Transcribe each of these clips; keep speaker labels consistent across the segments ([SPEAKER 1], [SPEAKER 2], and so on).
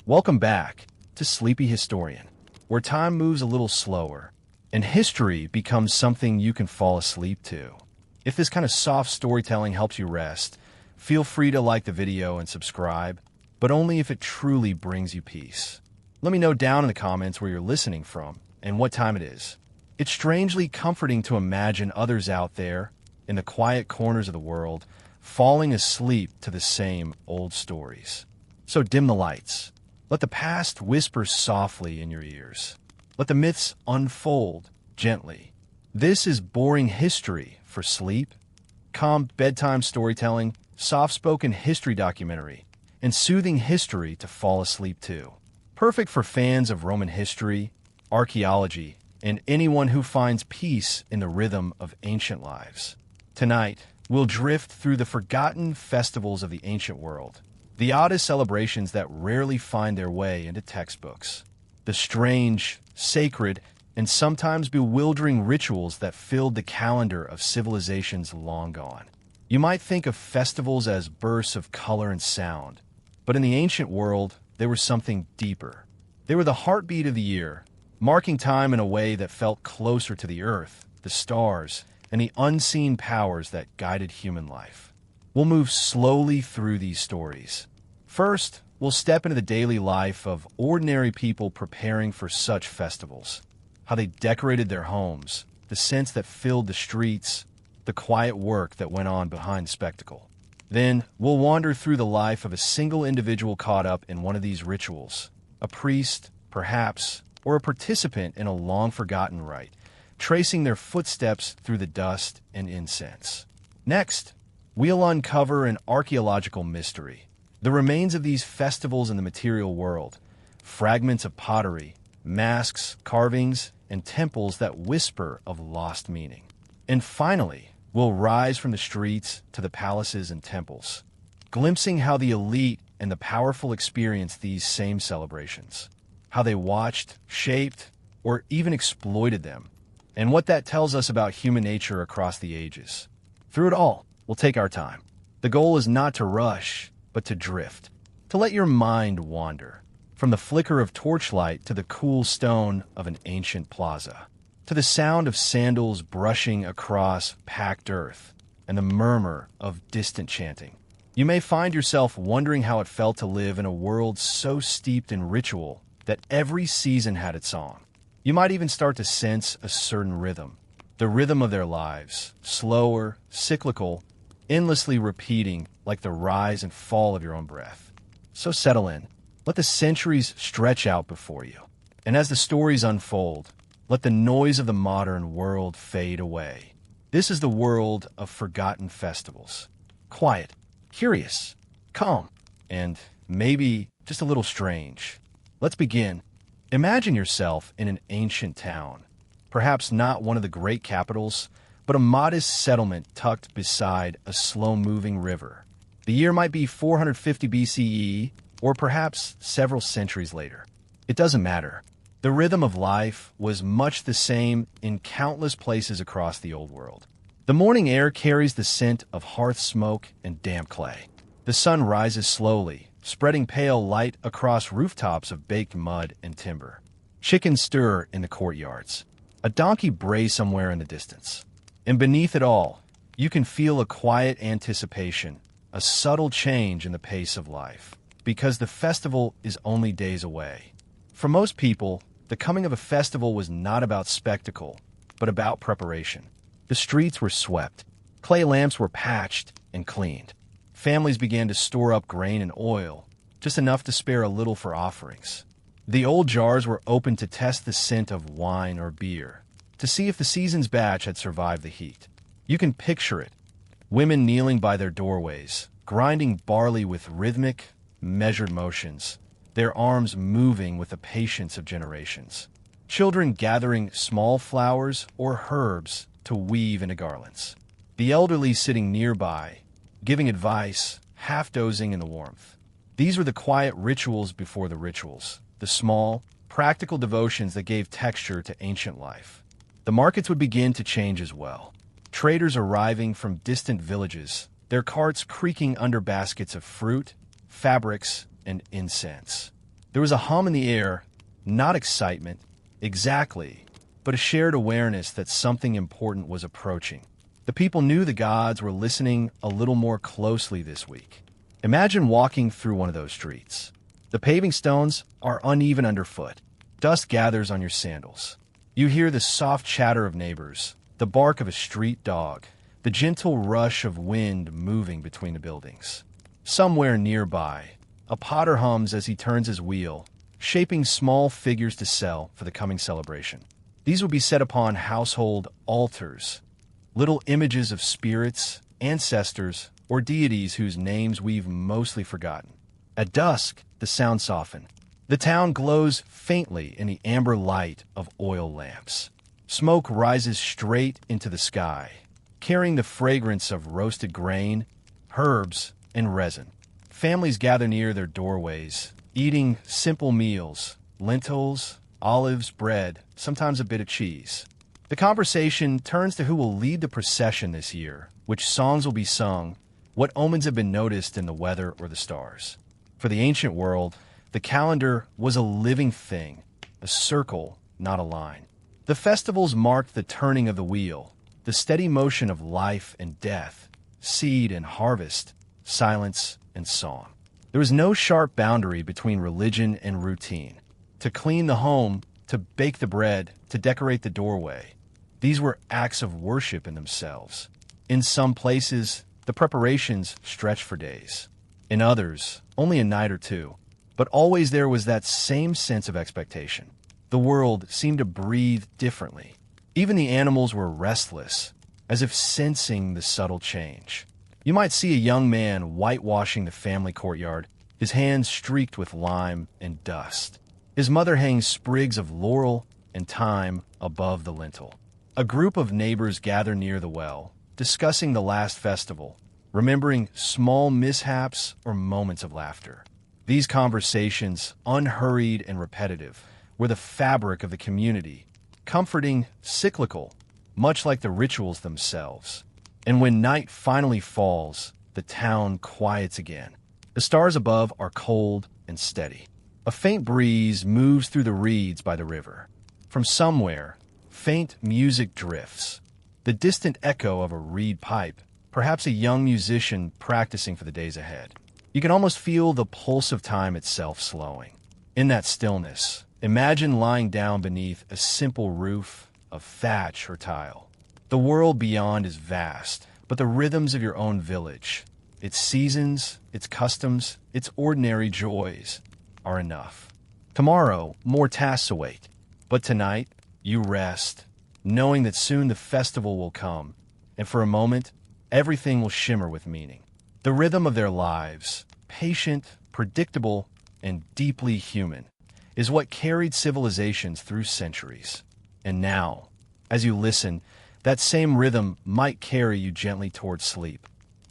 [SPEAKER 1] Welcome back to Sleepy Historian, where time moves a little slower and history becomes something you can fall asleep to. If this kind of soft storytelling helps you rest, feel free to like the video and subscribe, but only if it truly brings you peace. Let me know down in the comments where you're listening from and what time it is. It's strangely comforting to imagine others out there in the quiet corners of the world falling asleep to the same old stories. So dim the lights. Let the past whisper softly in your ears. Let the myths unfold gently. This is boring history for sleep, calm bedtime storytelling, soft-spoken history documentary, and soothing history to fall asleep to. Perfect for fans of Roman history, archaeology, and anyone who finds peace in the rhythm of ancient lives. Tonight, we'll drift through the forgotten festivals of the ancient world, the oddest celebrations that rarely find their way into textbooks, the strange, sacred, and sometimes bewildering rituals that filled the calendar of civilizations long gone. You might think of festivals as bursts of color and sound, but in the ancient world, they were something deeper. They were the heartbeat of the year, marking time in a way that felt closer to the earth, the stars, and the unseen powers that guided human life. We'll move slowly through these stories. First, we'll step into the daily life of ordinary people preparing for such festivals. How they decorated their homes, the scents that filled the streets, the quiet work that went on behind the spectacle. Then, we'll wander through the life of a single individual caught up in one of these rituals. A priest, perhaps, or a participant in a long-forgotten rite, tracing their footsteps through the dust and incense. Next, we'll uncover an archaeological mystery. The remains of these festivals in the material world, fragments of pottery, masks, carvings, and temples that whisper of lost meaning. And finally, we'll rise from the streets to the palaces and temples, glimpsing how the elite and the powerful experienced these same celebrations, how they watched, shaped, or even exploited them, and what that tells us about human nature across the ages. Through it all, we'll take our time. The goal is not to rush, but to drift, to let your mind wander, from the flicker of torchlight to the cool stone of an ancient plaza, to the sound of sandals brushing across packed earth, and the murmur of distant chanting. You may find yourself wondering how it felt to live in a world so steeped in ritual that every season had its song. You might even start to sense a certain rhythm, the rhythm of their lives, slower, cyclical, endlessly repeating like the rise and fall of your own breath. So settle in. Let the centuries stretch out before you. And as the stories unfold, let the noise of the modern world fade away. This is the world of forgotten festivals. Quiet, curious, calm, and maybe just a little strange. Let's begin. Imagine yourself in an ancient town, perhaps not one of the great capitals, but a modest settlement tucked beside a slow-moving river. The year might be 450 BCE, or perhaps several centuries later. It doesn't matter. The rhythm of life was much the same in countless places across the old world. The morning air carries the scent of hearth smoke and damp clay. The sun rises slowly, spreading pale light across rooftops of baked mud and timber. Chickens stir in the courtyards. A donkey brays somewhere in the distance. And beneath it all, you can feel a quiet anticipation, a subtle change in the pace of life, because the festival is only days away. For most people, the coming of a festival was not about spectacle, but about preparation. The streets were swept. Clay lamps were patched and cleaned. Families began to store up grain and oil, just enough to spare a little for offerings. The old jars were opened to test the scent of wine or beer, to see if the season's batch had survived the heat. You can picture it. Women kneeling by their doorways, grinding barley with rhythmic, measured motions, their arms moving with the patience of generations. Children gathering small flowers or herbs to weave into garlands. The elderly sitting nearby, giving advice, half dozing in the warmth. These were the quiet rituals before the rituals, the small, practical devotions that gave texture to ancient life. The markets would begin to change as well. Traders arriving from distant villages, their carts creaking under baskets of fruit, fabrics, and incense. There was a hum in the air, not excitement, exactly, but a shared awareness that something important was approaching. The people knew the gods were listening a little more closely this week. Imagine walking through one of those streets. The paving stones are uneven underfoot. Dust gathers on your sandals. You hear the soft chatter of neighbors, the bark of a street dog, the gentle rush of wind moving between the buildings. Somewhere nearby, a potter hums as he turns his wheel, shaping small figures to sell for the coming celebration. These will be set upon household altars, little images of spirits, ancestors, or deities whose names we've mostly forgotten. At dusk, the sound softens. The town glows faintly in the amber light of oil lamps. Smoke rises straight into the sky, carrying the fragrance of roasted grain, herbs, and resin. Families gather near their doorways, eating simple meals, lentils, olives, bread, sometimes a bit of cheese. The conversation turns to who will lead the procession this year, which songs will be sung, what omens have been noticed in the weather or the stars. For the ancient world, the calendar was a living thing, a circle, not a line. The festivals marked the turning of the wheel, the steady motion of life and death, seed and harvest, silence and song. There was no sharp boundary between religion and routine. To clean the home, to bake the bread, to decorate the doorway. These were acts of worship in themselves. In some places, the preparations stretched for days. In others, only a night or two. But always there was that same sense of expectation. The world seemed to breathe differently. Even the animals were restless, as if sensing the subtle change. You might see a young man whitewashing the family courtyard, his hands streaked with lime and dust. His mother hangs sprigs of laurel and thyme above the lintel. A group of neighbors gather near the well, discussing the last festival, remembering small mishaps or moments of laughter. These conversations, unhurried and repetitive, were the fabric of the community, comforting, cyclical, much like the rituals themselves. And when night finally falls, the town quiets again. The stars above are cold and steady. A faint breeze moves through the reeds by the river. From somewhere, faint music drifts, the distant echo of a reed pipe, perhaps a young musician practicing for the days ahead. You can almost feel the pulse of time itself slowing. In that stillness, imagine lying down beneath a simple roof of thatch or tile. The world beyond is vast, but the rhythms of your own village, its seasons, its customs, its ordinary joys, are enough. Tomorrow, more tasks await, but tonight, you rest, knowing that soon the festival will come, and for a moment, everything will shimmer with meaning. The rhythm of their lives, patient, predictable, and deeply human, is what carried civilizations through centuries. And now, as you listen, that same rhythm might carry you gently towards sleep.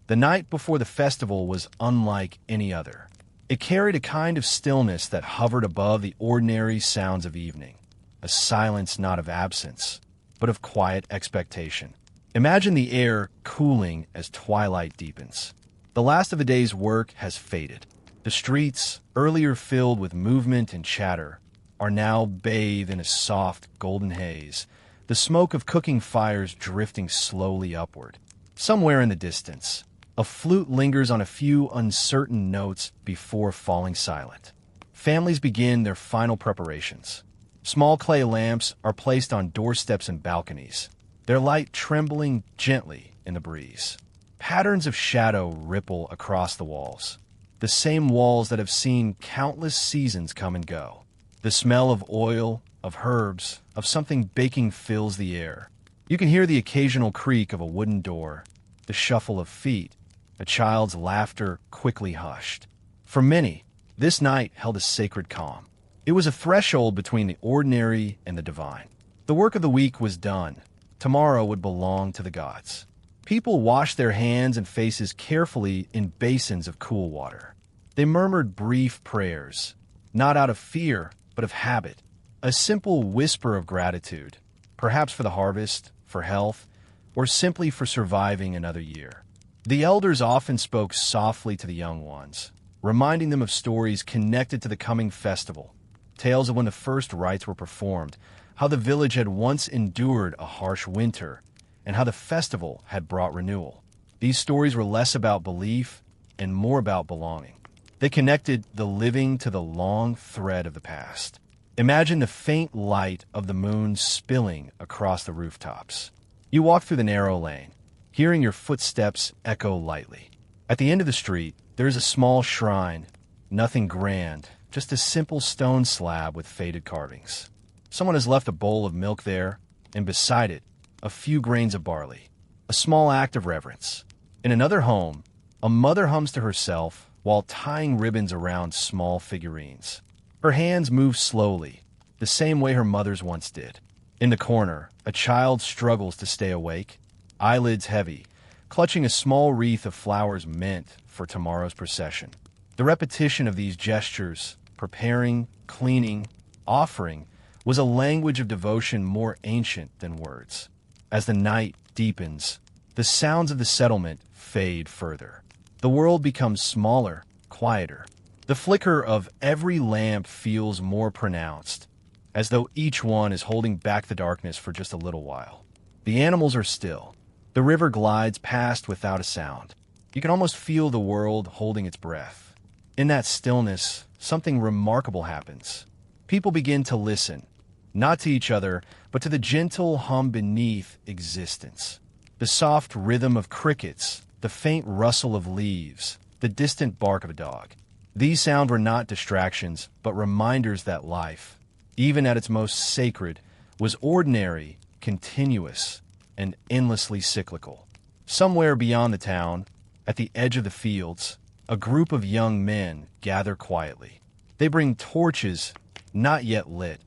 [SPEAKER 1] The night before the festival was unlike any other. It carried a kind of stillness that hovered above the ordinary sounds of evening, a silence not of absence, but of quiet expectation. Imagine the air cooling as twilight deepens. The last of the day's work has faded. The streets, earlier filled with movement and chatter, are now bathed in a soft, golden haze, the smoke of cooking fires drifting slowly upward. Somewhere in the distance, a flute lingers on a few uncertain notes before falling silent. Families begin their final preparations. Small clay lamps are placed on doorsteps and balconies, their light trembling gently in the breeze. Patterns of shadow ripple across the walls, the same walls that have seen countless seasons come and go. The smell of oil, of herbs, of something baking fills the air. You can hear the occasional creak of a wooden door, the shuffle of feet, a child's laughter quickly hushed. For many, this night held a sacred calm. It was a threshold between the ordinary and the divine. The work of the week was done. Tomorrow would belong to the gods. People washed their hands and faces carefully in basins of cool water. They murmured brief prayers, not out of fear, but of habit. A simple whisper of gratitude, perhaps for the harvest, for health, or simply for surviving another year. The elders often spoke softly to the young ones, reminding them of stories connected to the coming festival, tales of when the first rites were performed, how the village had once endured a harsh winter, and how the festival had brought renewal. These stories were less about belief and more about belonging. They connected the living to the long thread of the past. Imagine the faint light of the moon spilling across the rooftops. You walk through the narrow lane, hearing your footsteps echo lightly. At the end of the street, there is a small shrine, nothing grand, just a simple stone slab with faded carvings. Someone has left a bowl of milk there, and beside it, a few grains of barley, a small act of reverence. In another home, a mother hums to herself while tying ribbons around small figurines. Her hands move slowly, the same way her mother's once did. In the corner, a child struggles to stay awake, eyelids heavy, clutching a small wreath of flowers meant for tomorrow's procession. The repetition of these gestures, preparing, cleaning, offering, was a language of devotion more ancient than words. As the night deepens, the sounds of the settlement fade further. The world becomes smaller, quieter. The flicker of every lamp feels more pronounced, as though each one is holding back the darkness for just a little while. The animals are still. The river glides past without a sound. You can almost feel the world holding its breath. In that stillness, something remarkable happens. People begin to listen, not to each other, but to the gentle hum beneath existence. The soft rhythm of crickets, the faint rustle of leaves, the distant bark of a dog. These sounds were not distractions, but reminders that life, even at its most sacred, was ordinary, continuous, and endlessly cyclical. Somewhere beyond the town, at the edge of the fields, a group of young men gather quietly. They bring torches, not yet lit,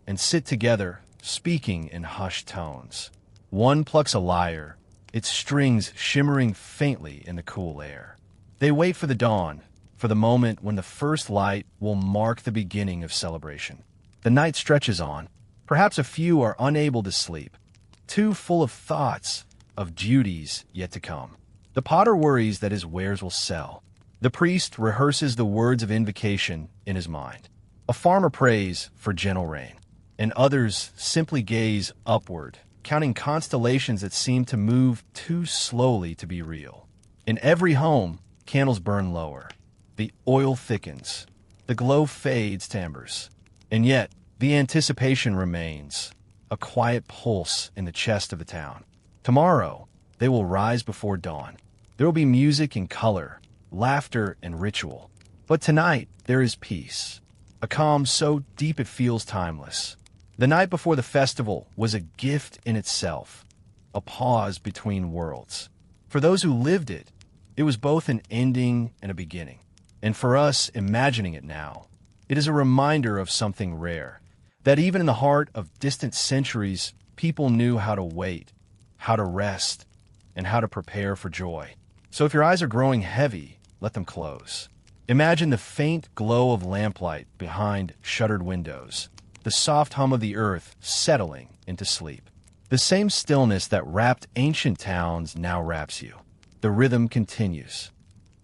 [SPEAKER 1] and sit together, speaking in hushed tones. One plucks a lyre, its strings shimmering faintly in the cool air. They wait for the dawn, for the moment when the first light will mark the beginning of celebration. The night stretches on. Perhaps a few are unable to sleep, too full of thoughts, of duties yet to come. The potter worries that his wares will sell. The priest rehearses the words of invocation in his mind. A farmer prays for gentle rain, and others simply gaze upward, counting constellations that seem to move too slowly to be real. In every home, candles burn lower. The oil thickens. The glow fades to embers. And yet, the anticipation remains, a quiet pulse in the chest of the town. Tomorrow, they will rise before dawn. There will be music and color, laughter and ritual. But tonight, there is peace, a calm so deep it feels timeless. The night before the festival was a gift in itself, a pause between worlds. For those who lived it, it was both an ending and a beginning. And for us imagining it now, it is a reminder of something rare, that even in the heart of distant centuries, people knew how to wait, how to rest, and how to prepare for joy. So if your eyes are growing heavy, let them close. Imagine the faint glow of lamplight behind shuttered windows, the soft hum of the earth settling into sleep. The same stillness that wrapped ancient towns now wraps you. The rhythm continues.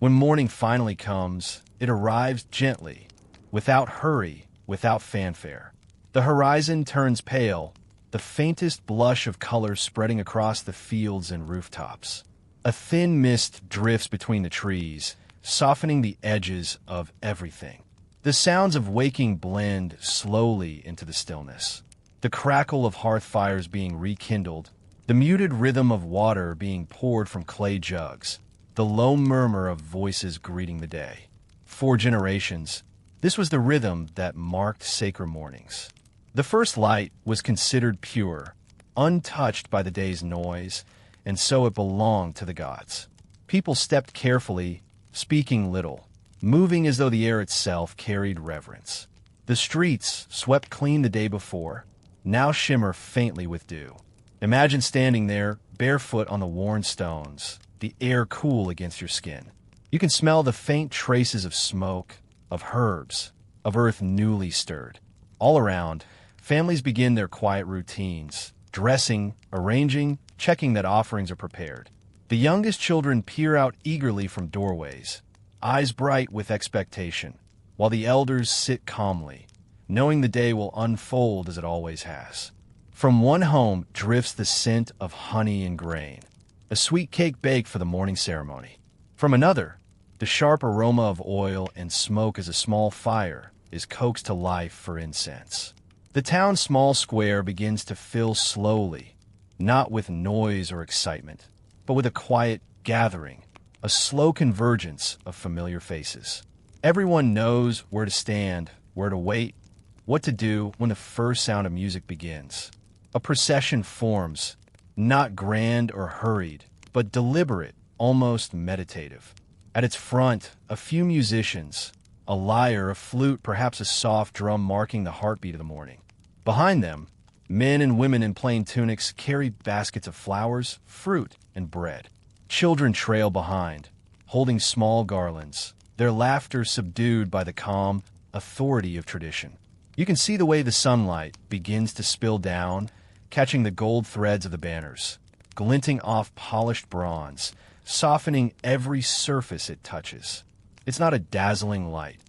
[SPEAKER 1] When morning finally comes, it arrives gently, without hurry, without fanfare. The horizon turns pale, the faintest blush of color spreading across the fields and rooftops. A thin mist drifts between the trees, softening the edges of everything. The sounds of waking blend slowly into the stillness. The crackle of hearth fires being rekindled, the muted rhythm of water being poured from clay jugs, the low murmur of voices greeting the day. For generations, this was the rhythm that marked sacred mornings. The first light was considered pure, untouched by the day's noise, and so it belonged to the gods. People stepped carefully, speaking little, moving as though the air itself carried reverence. The streets, swept clean the day before, now shimmer faintly with dew. Imagine standing there, barefoot on the worn stones, the air cool against your skin. You can smell the faint traces of smoke, of herbs, of earth newly stirred. All around, families begin their quiet routines, dressing, arranging, checking that offerings are prepared. The youngest children peer out eagerly from doorways, eyes bright with expectation, while the elders sit calmly, knowing the day will unfold as it always has. From one home drifts the scent of honey and grain, a sweet cake baked for the morning ceremony. From another, the sharp aroma of oil and smoke as a small fire is coaxed to life for incense. The town's small square begins to fill slowly, not with noise or excitement, but with a quiet gathering, a slow convergence of familiar faces. Everyone knows where to stand, where to wait, what to do when the first sound of music begins. A procession forms, not grand or hurried, but deliberate, almost meditative. At its front, a few musicians, a lyre, a flute, perhaps a soft drum marking the heartbeat of the morning. Behind them, men and women in plain tunics carry baskets of flowers, fruit, and bread. Children trail behind, holding small garlands, their laughter subdued by the calm authority of tradition. You can see the way the sunlight begins to spill down, catching the gold threads of the banners, glinting off polished bronze, softening every surface it touches. It's not a dazzling light,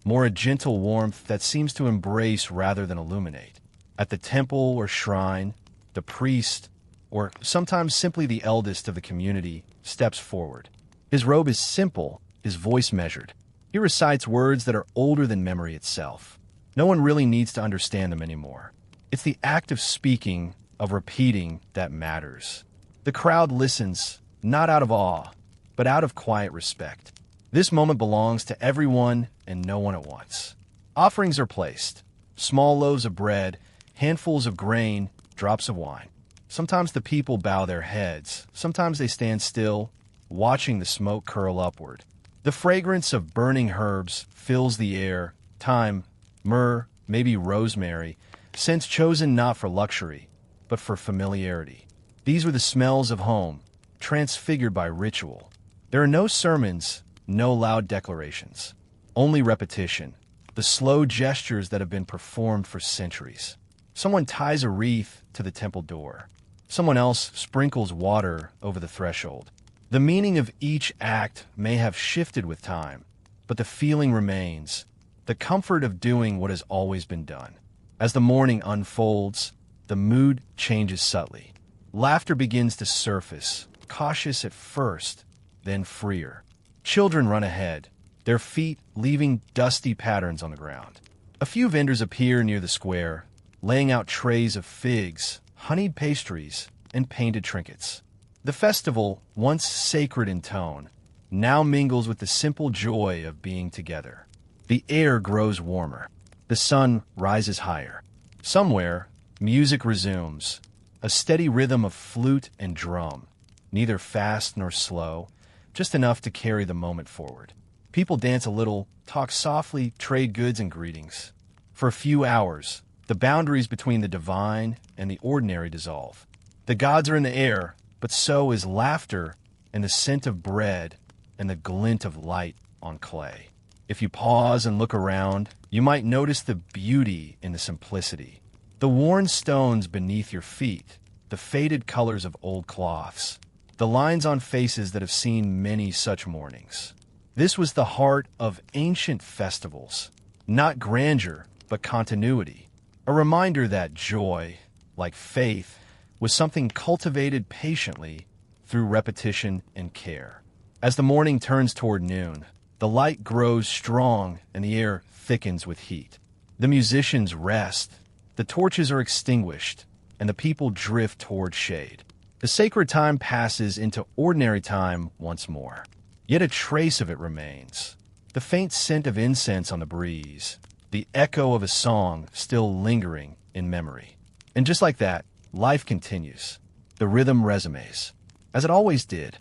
[SPEAKER 1] more a gentle warmth that seems to embrace rather than illuminate. At the temple or shrine, the priest, or sometimes simply the eldest of the community, steps forward. His robe is simple, his voice measured. He recites words that are older than memory itself. No one really needs to understand them anymore. It's the act of speaking, of repeating, that matters. The crowd listens, not out of awe, but out of quiet respect. This moment belongs to everyone and no one at once. Offerings are placed. Small loaves of bread, handfuls of grain, drops of wine. Sometimes the people bow their heads. Sometimes they stand still, watching the smoke curl upward. The fragrance of burning herbs fills the air. Thyme, myrrh, maybe rosemary, scents chosen not for luxury, but for familiarity. These were the smells of home, transfigured by ritual. There are no sermons, no loud declarations, only repetition, the slow gestures that have been performed for centuries. Someone ties a wreath to the temple door. Someone else sprinkles water over the threshold. The meaning of each act may have shifted with time, but the feeling remains, the comfort of doing what has always been done. As the morning unfolds, the mood changes subtly. Laughter begins to surface, cautious at first, then freer. Children run ahead, their feet leaving dusty patterns on the ground. A few vendors appear near the square, laying out trays of figs, honeyed pastries, and painted trinkets. The festival, once sacred in tone, now mingles with the simple joy of being together. The air grows warmer. The sun rises higher. Somewhere, music resumes, a steady rhythm of flute and drum, neither fast nor slow, just enough to carry the moment forward. People dance a little, talk softly, trade goods and greetings. For a few hours, the boundaries between the divine and the ordinary dissolve. The gods are in the air, but so is laughter and the scent of bread and the glint of light on clay. If you pause and look around, you might notice the beauty in the simplicity. The worn stones beneath your feet, the faded colors of old cloths, the lines on faces that have seen many such mornings. This was the heart of ancient festivals, not grandeur, but continuity. A reminder that joy, like faith, was something cultivated patiently through repetition and care. As the morning turns toward noon, the light grows strong and the air thickens with heat. The musicians rest, the torches are extinguished, and the people drift toward shade. The sacred time passes into ordinary time once more. Yet a trace of it remains. The faint scent of incense on the breeze, the echo of a song still lingering in memory. And just like that, life continues. The rhythm resumes, as it always did.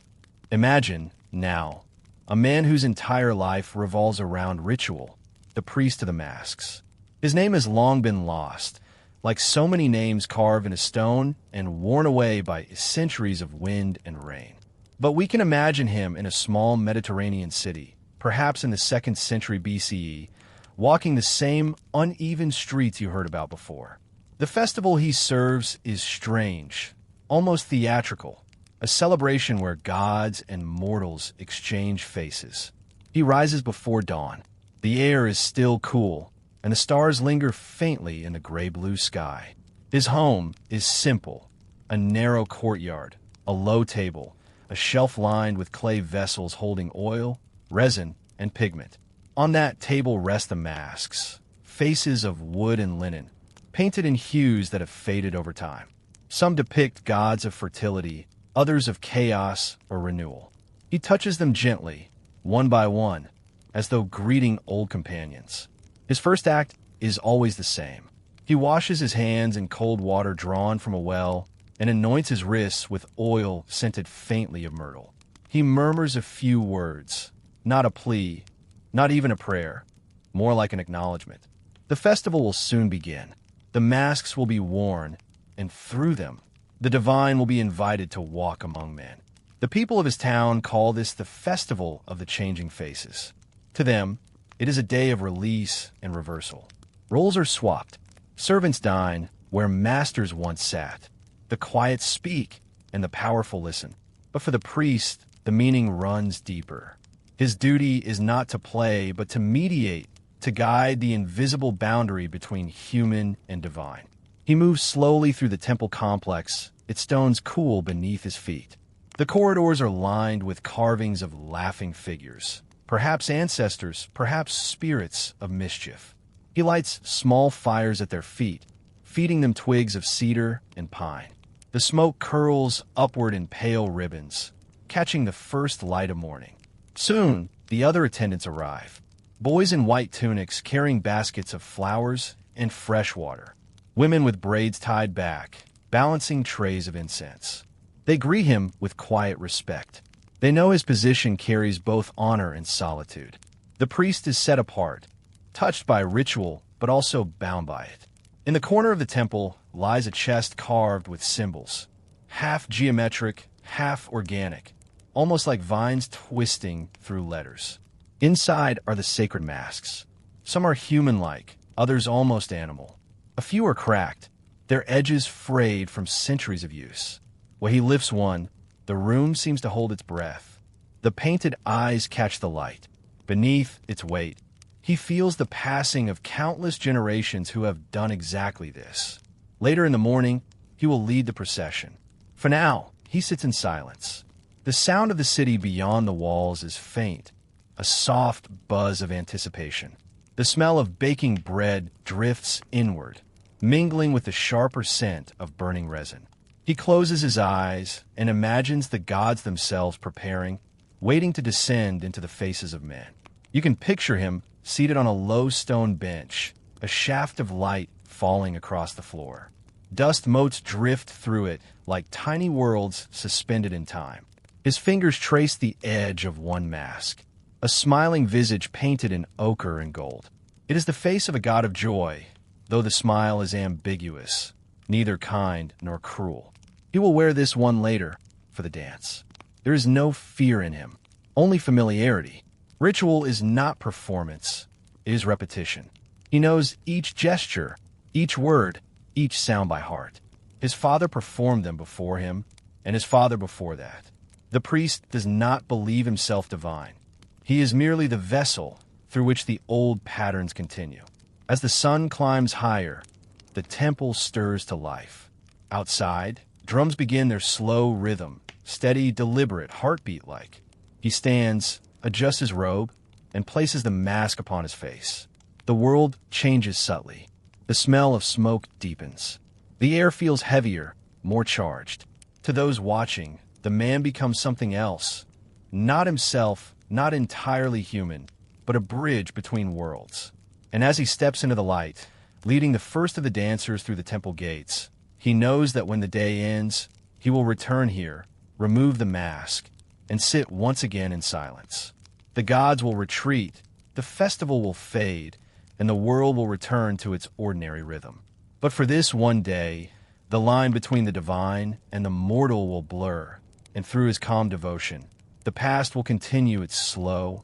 [SPEAKER 1] Imagine, now, a man whose entire life revolves around ritual, the priest of the masks. His name has long been lost, like so many names carved in a stone and worn away by centuries of wind and rain. But we can imagine him in a small Mediterranean city, perhaps in the 2nd century BCE, walking the same uneven streets you heard about before. The festival he serves is strange, almost theatrical, a celebration where gods and mortals exchange faces. He rises before dawn. The air is still cool, and the stars linger faintly in the gray-blue sky. His home is simple: a narrow courtyard, a low table, a shelf lined with clay vessels holding oil, resin, and pigment. On that table rest the masks, faces of wood and linen, painted in hues that have faded over time. Some depict gods of fertility, others of chaos or renewal. He touches them gently, one by one, as though greeting old companions. His first act is always the same. He washes his hands in cold water drawn from a well and anoints his wrists with oil scented faintly of myrtle. He murmurs a few words, not a plea, not even a prayer, more like an acknowledgement. The festival will soon begin. The masks will be worn, and through them, the divine will be invited to walk among men. The people of his town call this the Festival of the Changing Faces. To them, it is a day of release and reversal. Roles are swapped. Servants dine where masters once sat. The quiet speak, and the powerful listen. But for the priest, the meaning runs deeper. His duty is not to play, but to mediate, to guide the invisible boundary between human and divine. He moves slowly through the temple complex, its stones cool beneath his feet. The corridors are lined with carvings of laughing figures, perhaps ancestors, perhaps spirits of mischief. He lights small fires at their feet, feeding them twigs of cedar and pine. The smoke curls upward in pale ribbons, catching the first light of morning. Soon, the other attendants arrive. Boys in white tunics carrying baskets of flowers and fresh water. Women with braids tied back, balancing trays of incense. They greet him with quiet respect. They know his position carries both honor and solitude. The priest is set apart, touched by ritual, but also bound by it. In the corner of the temple lies a chest carved with symbols, half geometric, half organic, almost like vines twisting through letters. Inside are the sacred masks. Some are human-like, others almost animal. A few are cracked, their edges frayed from centuries of use. When he lifts one, the room seems to hold its breath. The painted eyes catch the light. Beneath its weight, he feels the passing of countless generations who have done exactly this. Later in the morning, he will lead the procession. For now, he sits in silence. The sound of the city beyond the walls is faint, a soft buzz of anticipation. The smell of baking bread drifts inward, mingling with the sharper scent of burning resin. He closes his eyes and imagines the gods themselves preparing, waiting to descend into the faces of men. You can picture him seated on a low stone bench, a shaft of light falling across the floor. Dust motes drift through it like tiny worlds suspended in time. His fingers trace the edge of one mask, a smiling visage painted in ochre and gold. It is the face of a god of joy, though the smile is ambiguous, neither kind nor cruel. He will wear this one later for the dance. There is no fear in him, only familiarity. Ritual is not performance, it is repetition. He knows each gesture, each word, each sound by heart. His father performed them before him, and his father before that. The priest does not believe himself divine. He is merely the vessel through which the old patterns continue. As the sun climbs higher, the temple stirs to life. Outside, drums begin their slow rhythm, steady, deliberate, heartbeat-like. He stands, adjusts his robe, and places the mask upon his face. The world changes subtly. The smell of smoke deepens. The air feels heavier, more charged. To those watching, the man becomes something else. Not himself, not entirely human, but a bridge between worlds. And as he steps into the light, leading the first of the dancers through the temple gates, he knows that when the day ends, he will return here, remove the mask, and sit once again in silence. The gods will retreat, the festival will fade, and the world will return to its ordinary rhythm. But for this one day, the line between the divine and the mortal will blur, and through his calm devotion, the past will continue its slow,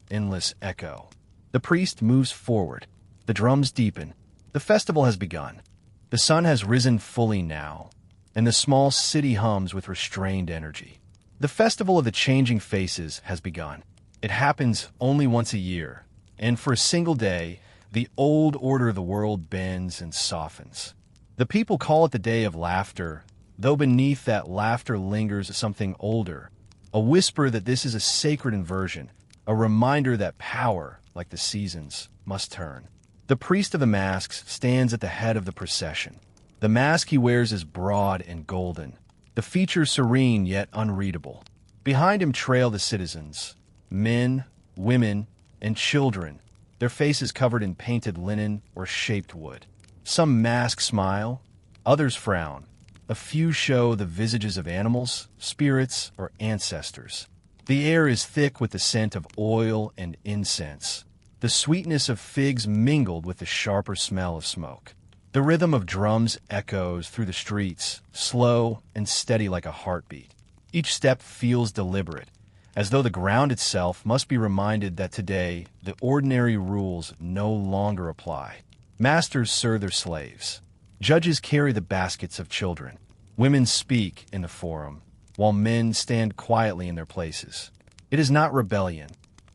[SPEAKER 1] endless echo. The priest moves forward. The drums deepen. The festival has begun. The sun has risen fully now, and the small city hums with restrained energy. The festival of the changing faces has begun. It happens only once a year, and for a single day, the old order of the world bends and softens. The people call it the Day of Laughter, though beneath that laughter lingers something older, a whisper that this is a sacred inversion, a reminder that power, like the seasons, must turn. The priest of the masks stands at the head of the procession. The mask he wears is broad and golden, the features serene yet unreadable. Behind him trail the citizens, men, women, and children, their faces covered in painted linen or shaped wood. Some mask smile, others frown. A few show the visages of animals, spirits, or ancestors. The air is thick with the scent of oil and incense, the sweetness of figs mingled with the sharper smell of smoke. The rhythm of drums echoes through the streets, slow and steady like a heartbeat. Each step feels deliberate, as though the ground itself must be reminded that today the ordinary rules no longer apply. Masters serve their slaves. Judges carry the baskets of children. Women speak in the forum, while men stand quietly in their places. It is not rebellion.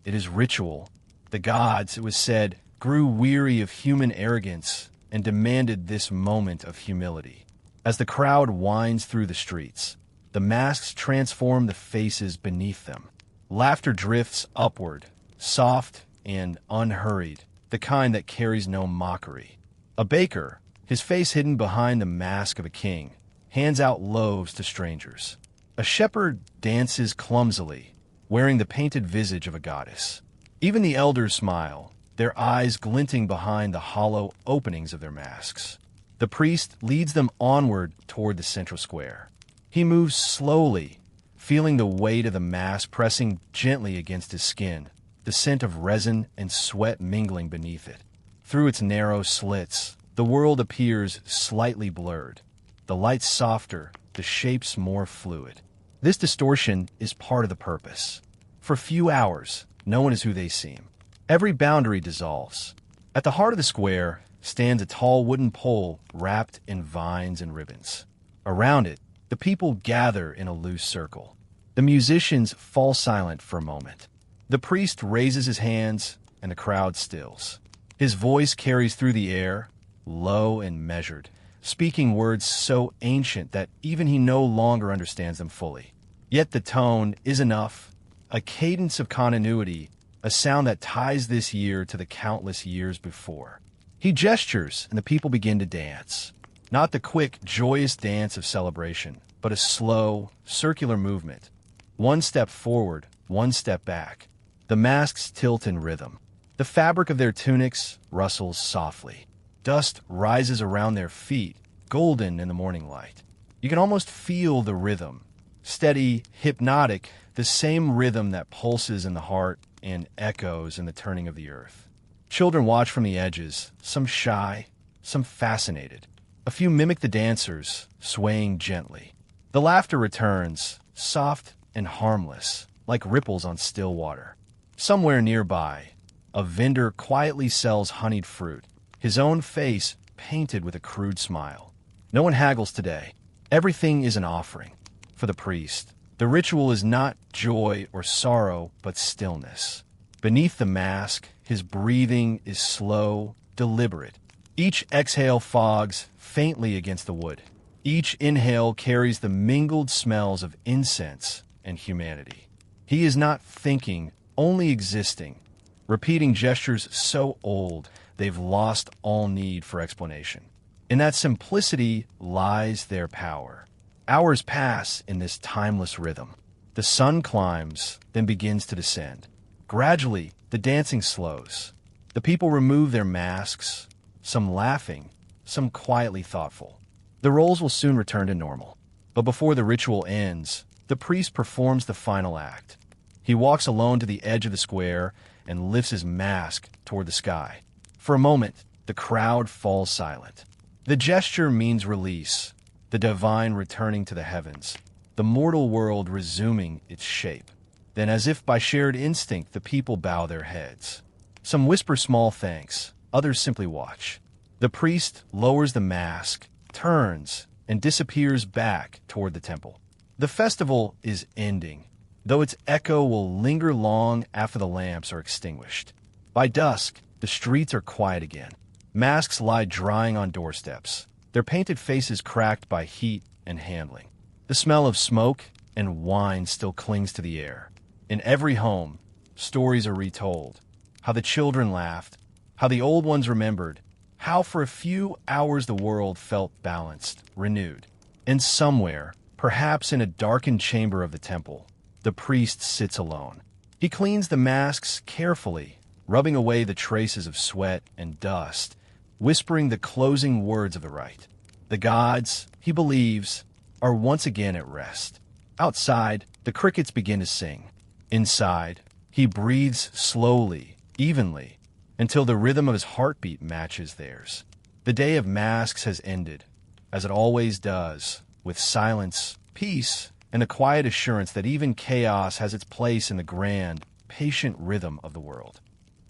[SPEAKER 1] It is ritual. The gods, it was said, grew weary of human arrogance and demanded this moment of humility. As the crowd winds through the streets, the masks transform the faces beneath them. Laughter drifts upward, soft and unhurried, the kind that carries no mockery. A baker, his face hidden behind the mask of a king, hands out loaves to strangers. A shepherd dances clumsily, wearing the painted visage of a goddess. Even the elders smile, their eyes glinting behind the hollow openings of their masks. The priest leads them onward toward the central square. He moves slowly, feeling the weight of the mask pressing gently against his skin, the scent of resin and sweat mingling beneath it. Through its narrow slits, the world appears slightly blurred. The light softer, the shapes more fluid. This distortion is part of the purpose. For a few hours, no one is who they seem. Every boundary dissolves. At the heart of the square stands a tall wooden pole wrapped in vines and ribbons. Around it, the people gather in a loose circle. The musicians fall silent for a moment. The priest raises his hands, and the crowd stills. His voice carries through the air, low and measured, speaking words so ancient that even he no longer understands them fully. Yet the tone is enough, a cadence of continuity, a sound that ties this year to the countless years before. He gestures, and the people begin to dance. Not the quick, joyous dance of celebration, but a slow, circular movement. One step forward, one step back. The masks tilt in rhythm. The fabric of their tunics rustles softly. Dust rises around their feet, golden in the morning light. You can almost feel the rhythm. Steady, hypnotic, the same rhythm that pulses in the heart and echoes in the turning of the earth. Children watch from the edges, some shy, some fascinated. A few mimic the dancers, swaying gently. The laughter returns, soft and harmless, like ripples on still water. Somewhere nearby, a vendor quietly sells honeyed fruit, his own face painted with a crude smile. No one haggles today. Everything is an offering. For the priest, the ritual is not joy or sorrow, but stillness. Beneath the mask, his breathing is slow, deliberate. Each exhale fogs faintly against the wood. Each inhale carries the mingled smells of incense and humanity. He is not thinking, only existing, repeating gestures so old they've lost all need for explanation. In that simplicity lies their power. Hours pass in this timeless rhythm. The sun climbs, then begins to descend. Gradually, the dancing slows. The people remove their masks, some laughing, some quietly thoughtful. The roles will soon return to normal. But before the ritual ends, the priest performs the final act. He walks alone to the edge of the square and lifts his mask toward the sky. For a moment, the crowd falls silent. The gesture means release, the divine returning to the heavens, the mortal world resuming its shape. Then, as if by shared instinct, the people bow their heads. Some whisper small thanks, others simply watch. The priest lowers the mask, turns, and disappears back toward the temple. The festival is ending, though its echo will linger long after the lamps are extinguished. By dusk, the streets are quiet again. Masks lie drying on doorsteps, their painted faces cracked by heat and handling. The smell of smoke and wine still clings to the air. In every home, stories are retold. How the children laughed, how the old ones remembered, how for a few hours the world felt balanced, renewed. And somewhere, perhaps in a darkened chamber of the temple, the priest sits alone. He cleans the masks carefully, rubbing away the traces of sweat and dust, whispering the closing words of the rite. The gods, he believes, are once again at rest. Outside, the crickets begin to sing. Inside, he breathes slowly, evenly, until the rhythm of his heartbeat matches theirs. The day of masks has ended, as it always does, with silence, peace, and a quiet assurance that even chaos has its place in the grand, patient rhythm of the world.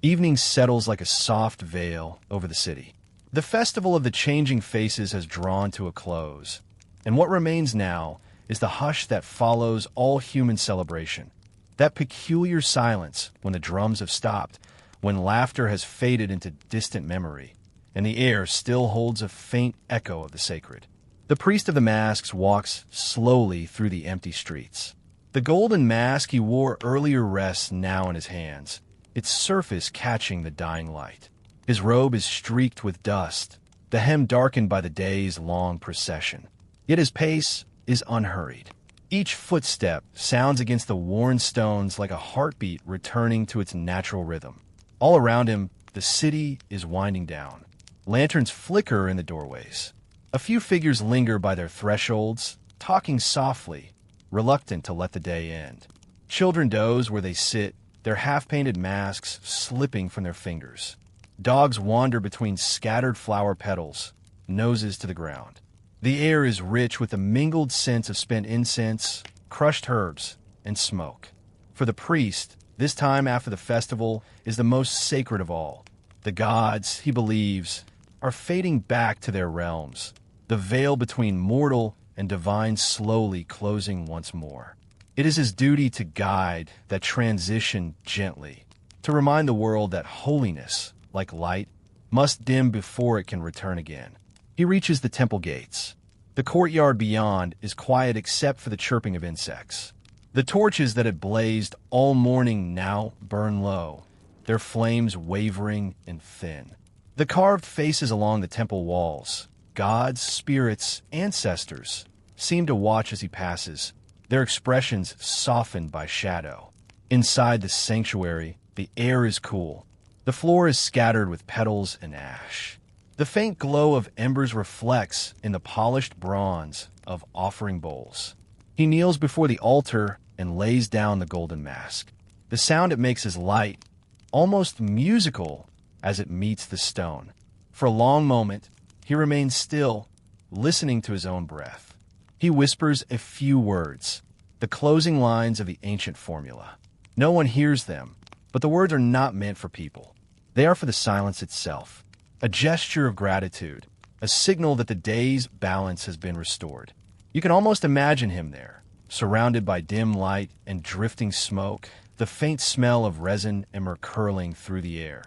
[SPEAKER 1] Evening settles like a soft veil over the city. The festival of the changing faces has drawn to a close, and what remains now is the hush that follows all human celebration. That peculiar silence when the drums have stopped, when laughter has faded into distant memory, and the air still holds a faint echo of the sacred. The priest of the masks walks slowly through the empty streets. The golden mask he wore earlier rests now in his hands, its surface catching the dying light. His robe is streaked with dust, the hem darkened by the day's long procession. Yet his pace is unhurried. Each footstep sounds against the worn stones like a heartbeat returning to its natural rhythm. All around him, the city is winding down. Lanterns flicker in the doorways. A few figures linger by their thresholds, talking softly, reluctant to let the day end. Children doze where they sit, their half-painted masks slipping from their fingers. Dogs wander between scattered flower petals, noses to the ground. The air is rich with a mingled sense of spent incense, crushed herbs, and smoke. For the priest, this time after the festival is the most sacred of all. The gods, he believes, are fading back to their realms, the veil between mortal and divine slowly closing once more. It is his duty to guide that transition gently, to remind the world that holiness, like light, must dim before it can return again. He reaches the temple gates. The courtyard beyond is quiet except for the chirping of insects. The torches that had blazed all morning now burn low, their flames wavering and thin. The carved faces along the temple walls, gods, spirits, ancestors, seem to watch as he passes, their expressions softened by shadow. Inside the sanctuary, the air is cool. The floor is scattered with petals and ash. The faint glow of embers reflects in the polished bronze of offering bowls. He kneels before the altar and lays down the golden mask. The sound it makes is light, almost musical as it meets the stone. For a long moment, he remains still, listening to his own breath. He whispers a few words, the closing lines of the ancient formula. No one hears them, but the words are not meant for people. They are for the silence itself, a gesture of gratitude, a signal that the day's balance has been restored. You can almost imagine him there, surrounded by dim light and drifting smoke, the faint smell of resin emmer curling through the air.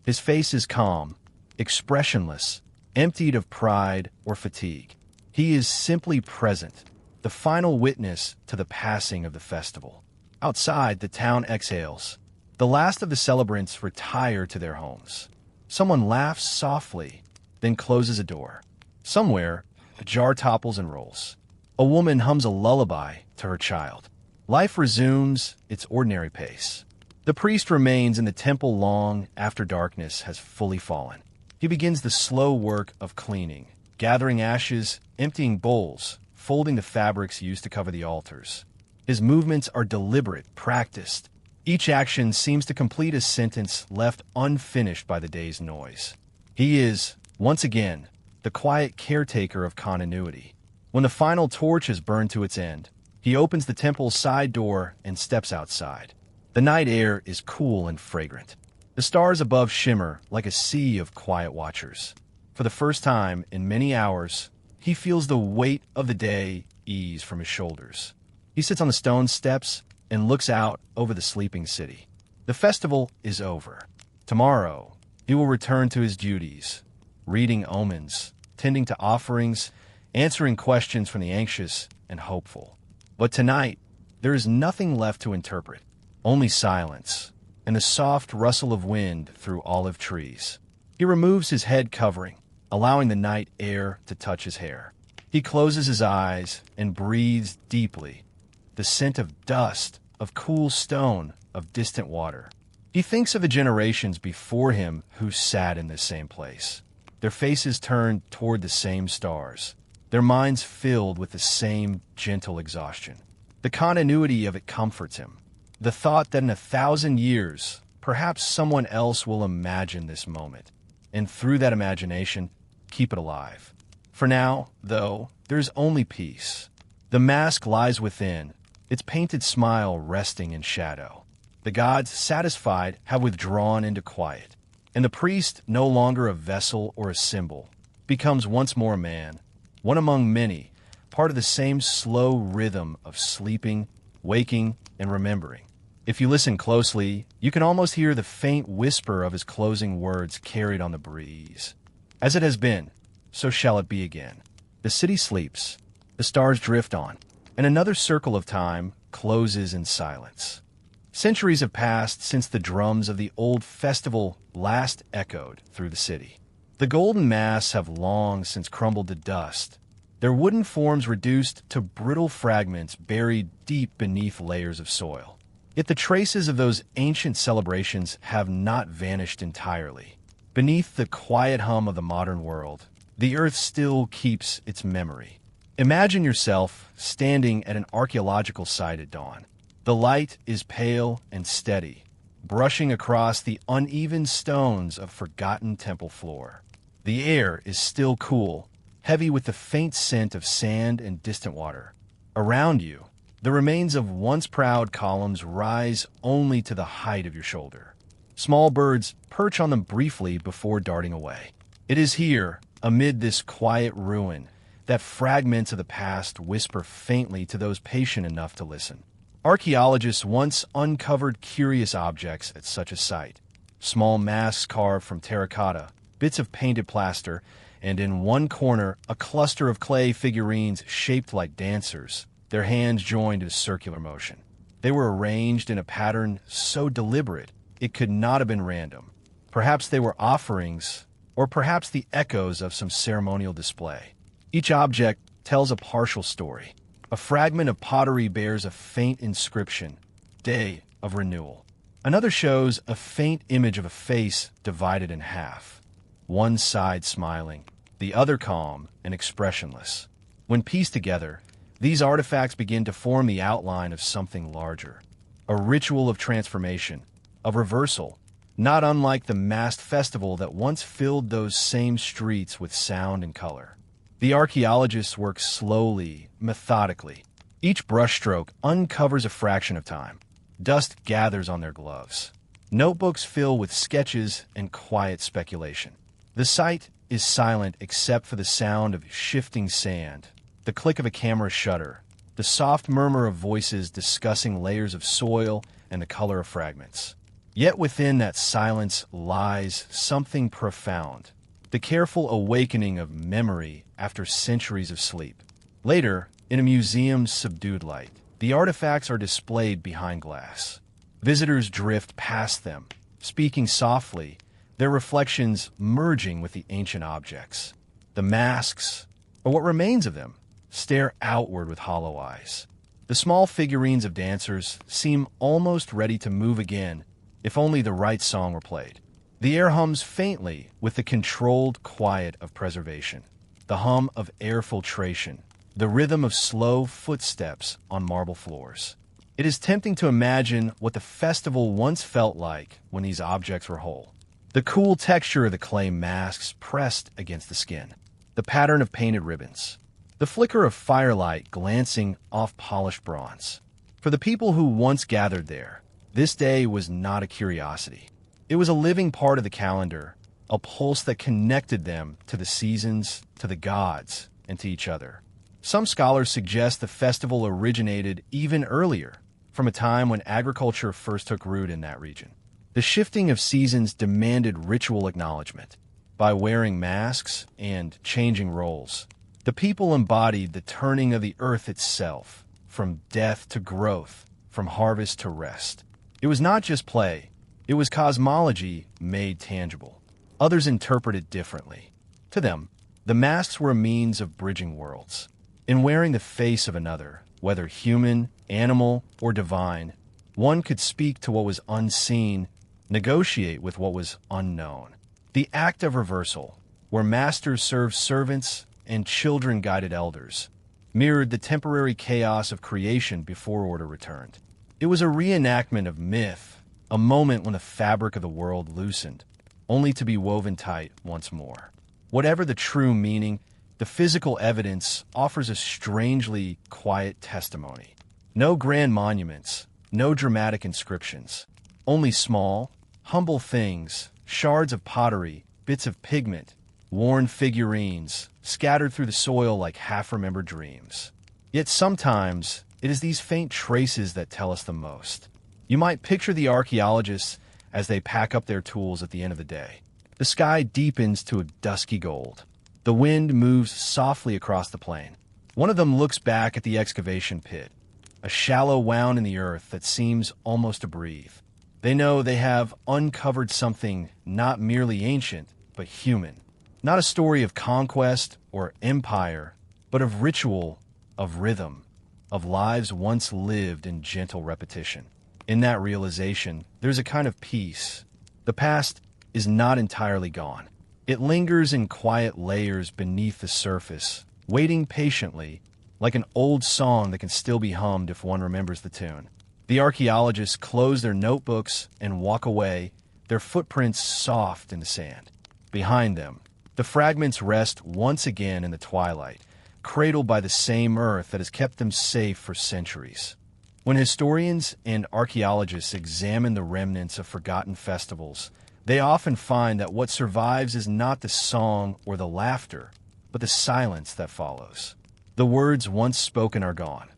[SPEAKER 1] His face is calm, expressionless, emptied of pride or fatigue. He is simply present, the final witness to the passing of the festival. Outside, the town exhales. The last of the celebrants retire to their homes. Someone laughs softly, then closes a door. Somewhere, a jar topples and rolls. A woman hums a lullaby to her child. Life resumes its ordinary pace. The priest remains in the temple long after darkness has fully fallen. He begins the slow work of cleaning, gathering ashes, emptying bowls, folding the fabrics used to cover the altars. His movements are deliberate, practiced. Each action seems to complete a sentence left unfinished by the day's noise. He is, once again, the quiet caretaker of continuity. When the final torch has burned to its end, he opens the temple's side door and steps outside. The night air is cool and fragrant. The stars above shimmer like a sea of quiet watchers. For the first time in many hours, he feels the weight of the day ease from his shoulders. He sits on the stone steps, and looks out over the sleeping city. The festival is over. Tomorrow, he will return to his duties, reading omens, tending to offerings, answering questions from the anxious and hopeful. But tonight, there is nothing left to interpret, only silence and the soft rustle of wind through olive trees. He removes his head covering, allowing the night air to touch his hair. He closes his eyes and breathes deeply, the scent of dust, of cool stone, of distant water. He thinks of the generations before him who sat in this same place, their faces turned toward the same stars, their minds filled with the same gentle exhaustion. The continuity of it comforts him. The thought that in 1,000 years, perhaps someone else will imagine this moment, and through that imagination, keep it alive. For now, though, there is only peace. The mask lies within, its painted smile resting in shadow. The gods, satisfied, have withdrawn into quiet, and the priest, no longer a vessel or a symbol, becomes once more a man, one among many, part of the same slow rhythm of sleeping, waking, and remembering. If you listen closely, you can almost hear the faint whisper of his closing words carried on the breeze. As it has been, so shall it be again. The city sleeps, the stars drift on, and another circle of time closes in silence. Centuries have passed since the drums of the old festival last echoed through the city. The golden masks have long since crumbled to dust, their wooden forms reduced to brittle fragments buried deep beneath layers of soil. Yet the traces of those ancient celebrations have not vanished entirely. Beneath the quiet hum of the modern world, the earth still keeps its memory. Imagine yourself standing at an archaeological site at dawn. The light is pale and steady, brushing across the uneven stones of forgotten temple floor. The air is still cool, heavy with the faint scent of sand and distant water. Around you, the remains of once proud columns rise only to the height of your shoulder. Small birds perch on them briefly before darting away. It is here, amid this quiet ruin, that fragments of the past whisper faintly to those patient enough to listen. Archaeologists once uncovered curious objects at such a site. Small masks carved from terracotta, bits of painted plaster, and in one corner, a cluster of clay figurines shaped like dancers, their hands joined in a circular motion. They were arranged in a pattern so deliberate it could not have been random. Perhaps they were offerings, or perhaps the echoes of some ceremonial display. Each object tells a partial story. A fragment of pottery bears a faint inscription, Day of Renewal. Another shows a faint image of a face divided in half, one side smiling, the other calm and expressionless. When pieced together, these artifacts begin to form the outline of something larger, a ritual of transformation, of reversal, not unlike the masked festival that once filled those same streets with sound and color. The archaeologists work slowly, methodically. Each brushstroke uncovers a fraction of time. Dust gathers on their gloves. Notebooks fill with sketches and quiet speculation. The site is silent except for the sound of shifting sand, the click of a camera shutter, the soft murmur of voices discussing layers of soil and the color of fragments. Yet within that silence lies something profound, the careful awakening of memory after centuries of sleep. Later, in a museum's subdued light, the artifacts are displayed behind glass. Visitors drift past them, speaking softly, their reflections merging with the ancient objects. The masks, or what remains of them, stare outward with hollow eyes. The small figurines of dancers seem almost ready to move again if only the right song were played. The air hums faintly with the controlled quiet of preservation, the hum of air filtration, the rhythm of slow footsteps on marble floors. It is tempting to imagine what the festival once felt like when these objects were whole. The cool texture of the clay masks pressed against the skin, the pattern of painted ribbons, the flicker of firelight glancing off polished bronze. For the people who once gathered there, this day was not a curiosity. It was a living part of the calendar, a pulse that connected them to the seasons, to the gods, and to each other. Some scholars suggest the festival originated even earlier, from a time when agriculture first took root in that region. The shifting of seasons demanded ritual acknowledgement. By wearing masks and changing roles, the people embodied the turning of the earth itself, from death to growth, from harvest to rest. It was not just play, it was cosmology made tangible. Others interpret it differently. To them, the masks were a means of bridging worlds. In wearing the face of another, whether human, animal, or divine, one could speak to what was unseen, negotiate with what was unknown. The act of reversal, where masters served servants and children guided elders, mirrored the temporary chaos of creation before order returned. It was a reenactment of myth, a moment when the fabric of the world loosened, only to be woven tight once more. Whatever the true meaning, the physical evidence offers a strangely quiet testimony. No grand monuments, no dramatic inscriptions, only small, humble things, shards of pottery, bits of pigment, worn figurines, scattered through the soil like half-remembered dreams. Yet sometimes, it is these faint traces that tell us the most. You might picture the archaeologists as they pack up their tools at the end of the day. The sky deepens to a dusky gold. The wind moves softly across the plain. One of them looks back at the excavation pit, a shallow wound in the earth that seems almost to breathe. They know they have uncovered something not merely ancient, but human. Not a story of conquest or empire, but of ritual, of rhythm, of lives once lived in gentle repetition. In that realization, there's a kind of peace. The past is not entirely gone. It lingers in quiet layers beneath the surface, waiting patiently, like an old song that can still be hummed if one remembers the tune. The archaeologists close their notebooks and walk away, their footprints soft in the sand. Behind them, the fragments rest once again in the twilight, cradled by the same earth that has kept them safe for centuries. When historians and archaeologists examine the remnants of forgotten festivals, they often find that what survives is not the song or the laughter, but the silence that follows. The words once spoken are gone.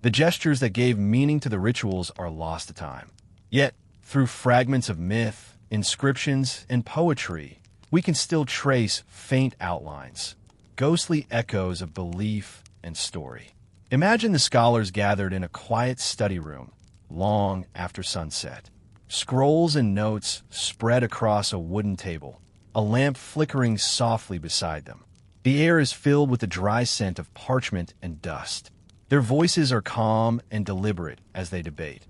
[SPEAKER 1] The gestures that gave meaning to the rituals are lost to time. Yet, through fragments of myth, inscriptions, and poetry, we can still trace faint outlines, ghostly echoes of belief and story. Imagine the scholars gathered in a quiet study room, long after sunset. Scrolls and notes spread across a wooden table, a lamp flickering softly beside them. The air is filled with the dry scent of parchment and dust. Their voices are calm and deliberate as they debate.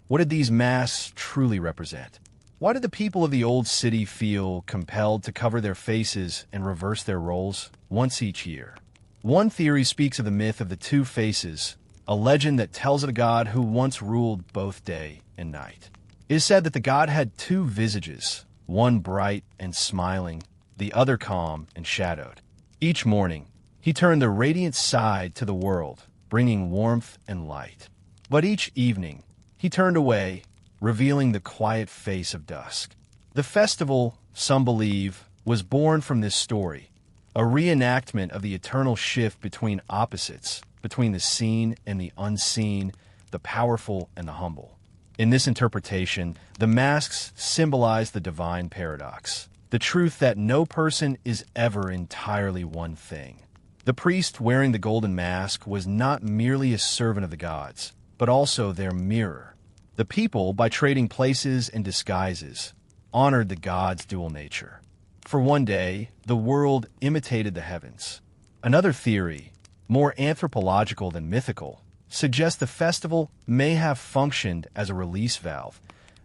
[SPEAKER 1] What did these masks truly represent? Why did the people of the old city feel compelled to cover their faces and reverse their roles once each year? One theory speaks of the myth of the two faces, a legend that tells of a god who once ruled both day and night. It is said that the god had two visages, one bright and smiling, the other calm and shadowed. Each morning, he turned the radiant side to the world, bringing warmth and light. But each evening, he turned away, revealing the quiet face of dusk. The festival, some believe, was born from this story, a reenactment of the eternal shift between opposites, between the seen and the unseen, the powerful and the humble. In this interpretation, the masks symbolize the divine paradox, the truth that no person is ever entirely one thing. The priest wearing the golden mask was not merely a servant of the gods, but also their mirror. The people, by trading places and disguises, honored the gods' dual nature. For one day, the world imitated the heavens. Another theory, more anthropological than mythical, suggests the festival may have functioned as a release valve,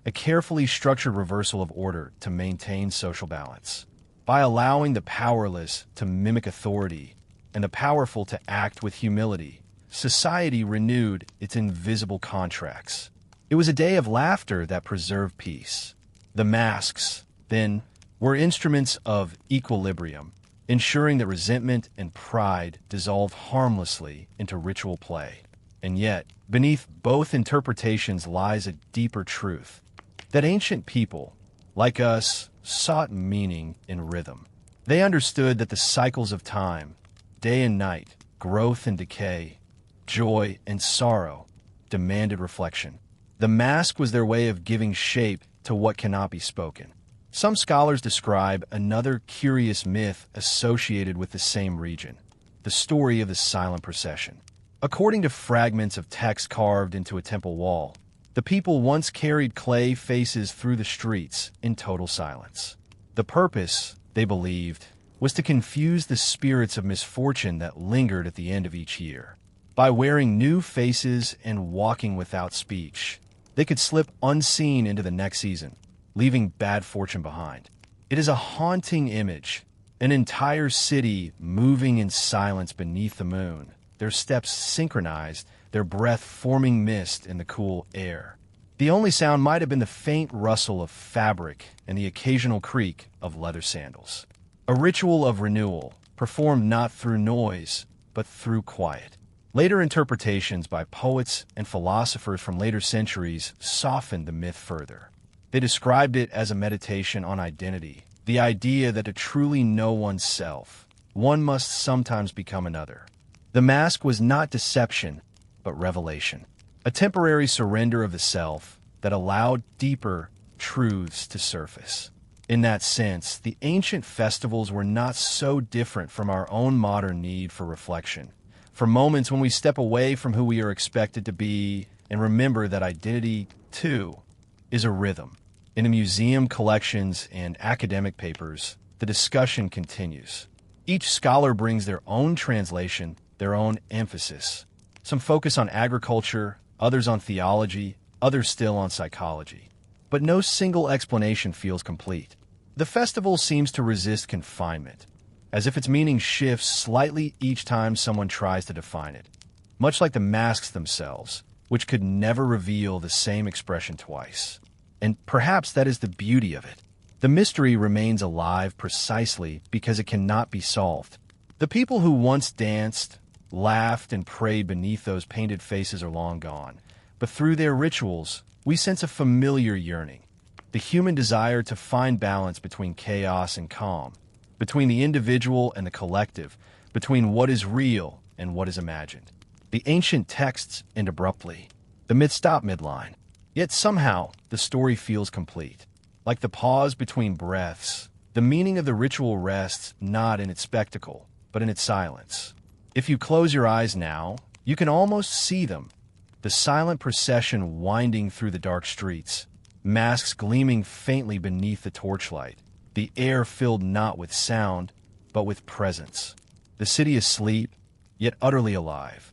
[SPEAKER 1] a carefully structured reversal of order to maintain social balance. By allowing the powerless to mimic authority and the powerful to act with humility, society renewed its invisible contracts. It was a day of laughter that preserved peace. The masks, then, were instruments of equilibrium, ensuring that resentment and pride dissolved harmlessly into ritual play. And yet, beneath both interpretations lies a deeper truth, that ancient people, like us, sought meaning in rhythm. They understood that the cycles of time, day and night, growth and decay, joy and sorrow, demanded reflection. The mask was their way of giving shape to what cannot be spoken. Some scholars describe another curious myth associated with the same region, the story of the silent procession. According to fragments of text carved into a temple wall, the people once carried clay faces through the streets in total silence. The purpose, they believed, was to confuse the spirits of misfortune that lingered at the end of each year. By wearing new faces and walking without speech, they could slip unseen into the next season, leaving bad fortune behind. It is a haunting image, an entire city moving in silence beneath the moon, their steps synchronized, their breath forming mist in the cool air. The only sound might have been the faint rustle of fabric and the occasional creak of leather sandals. A ritual of renewal, performed not through noise, but through quiet. Later interpretations by poets and philosophers from later centuries softened the myth further. They described it as a meditation on identity, the idea that to truly know oneself, one must sometimes become another. The mask was not deception, but revelation, a temporary surrender of the self that allowed deeper truths to surface. In that sense, the ancient festivals were not so different from our own modern need for reflection, for moments when we step away from who we are expected to be and remember that identity, too, is a rhythm. In the museum collections and academic papers, the discussion continues. Each scholar brings their own translation, their own emphasis. Some focus on agriculture, others on theology, others still on psychology. But no single explanation feels complete. The festival seems to resist confinement, as if its meaning shifts slightly each time someone tries to define it, much like the masks themselves, which could never reveal the same expression twice. And perhaps that is the beauty of it. The mystery remains alive precisely because it cannot be solved. The people who once danced, laughed, and prayed beneath those painted faces are long gone, but through their rituals, we sense a familiar yearning, the human desire to find balance between chaos and calm, between the individual and the collective, between what is real and what is imagined. The ancient texts end abruptly. The myths stop midline. Yet somehow, the story feels complete. Like the pause between breaths, the meaning of the ritual rests not in its spectacle, but in its silence. If you close your eyes now, you can almost see them. The silent procession winding through the dark streets, masks gleaming faintly beneath the torchlight, the air filled not with sound, but with presence. The city asleep, yet utterly alive.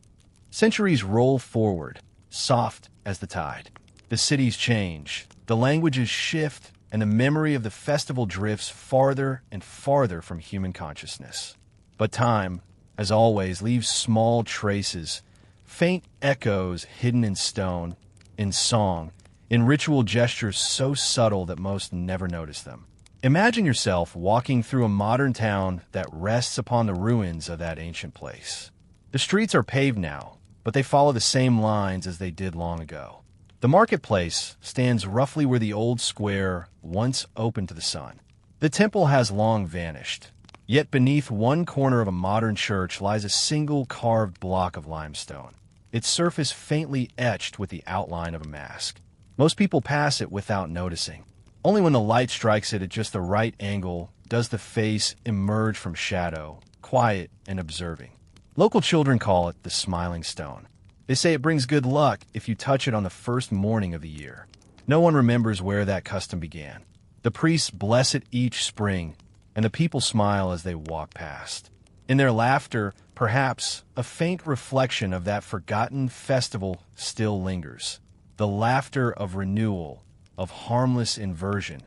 [SPEAKER 1] Centuries roll forward, soft as the tide. The cities change, the languages shift, and the memory of the festival drifts farther and farther from human consciousness. But time, as always, leaves small traces, faint echoes hidden in stone, in song, in ritual gestures so subtle that most never notice them. Imagine yourself walking through a modern town that rests upon the ruins of that ancient place. The streets are paved now, but they follow the same lines as they did long ago. The marketplace stands roughly where the old square once opened to the sun. The temple has long vanished, yet beneath one corner of a modern church lies a single carved block of limestone, its surface faintly etched with the outline of a mask. Most people pass it without noticing. Only when the light strikes it at just the right angle does the face emerge from shadow, quiet and observing. Local children call it the smiling stone. They say it brings good luck if you touch it on the first morning of the year. No one remembers where that custom began. The priests bless it each spring, and the people smile as they walk past. In their laughter, perhaps a faint reflection of that forgotten festival still lingers. The laughter of renewal, of harmless inversion,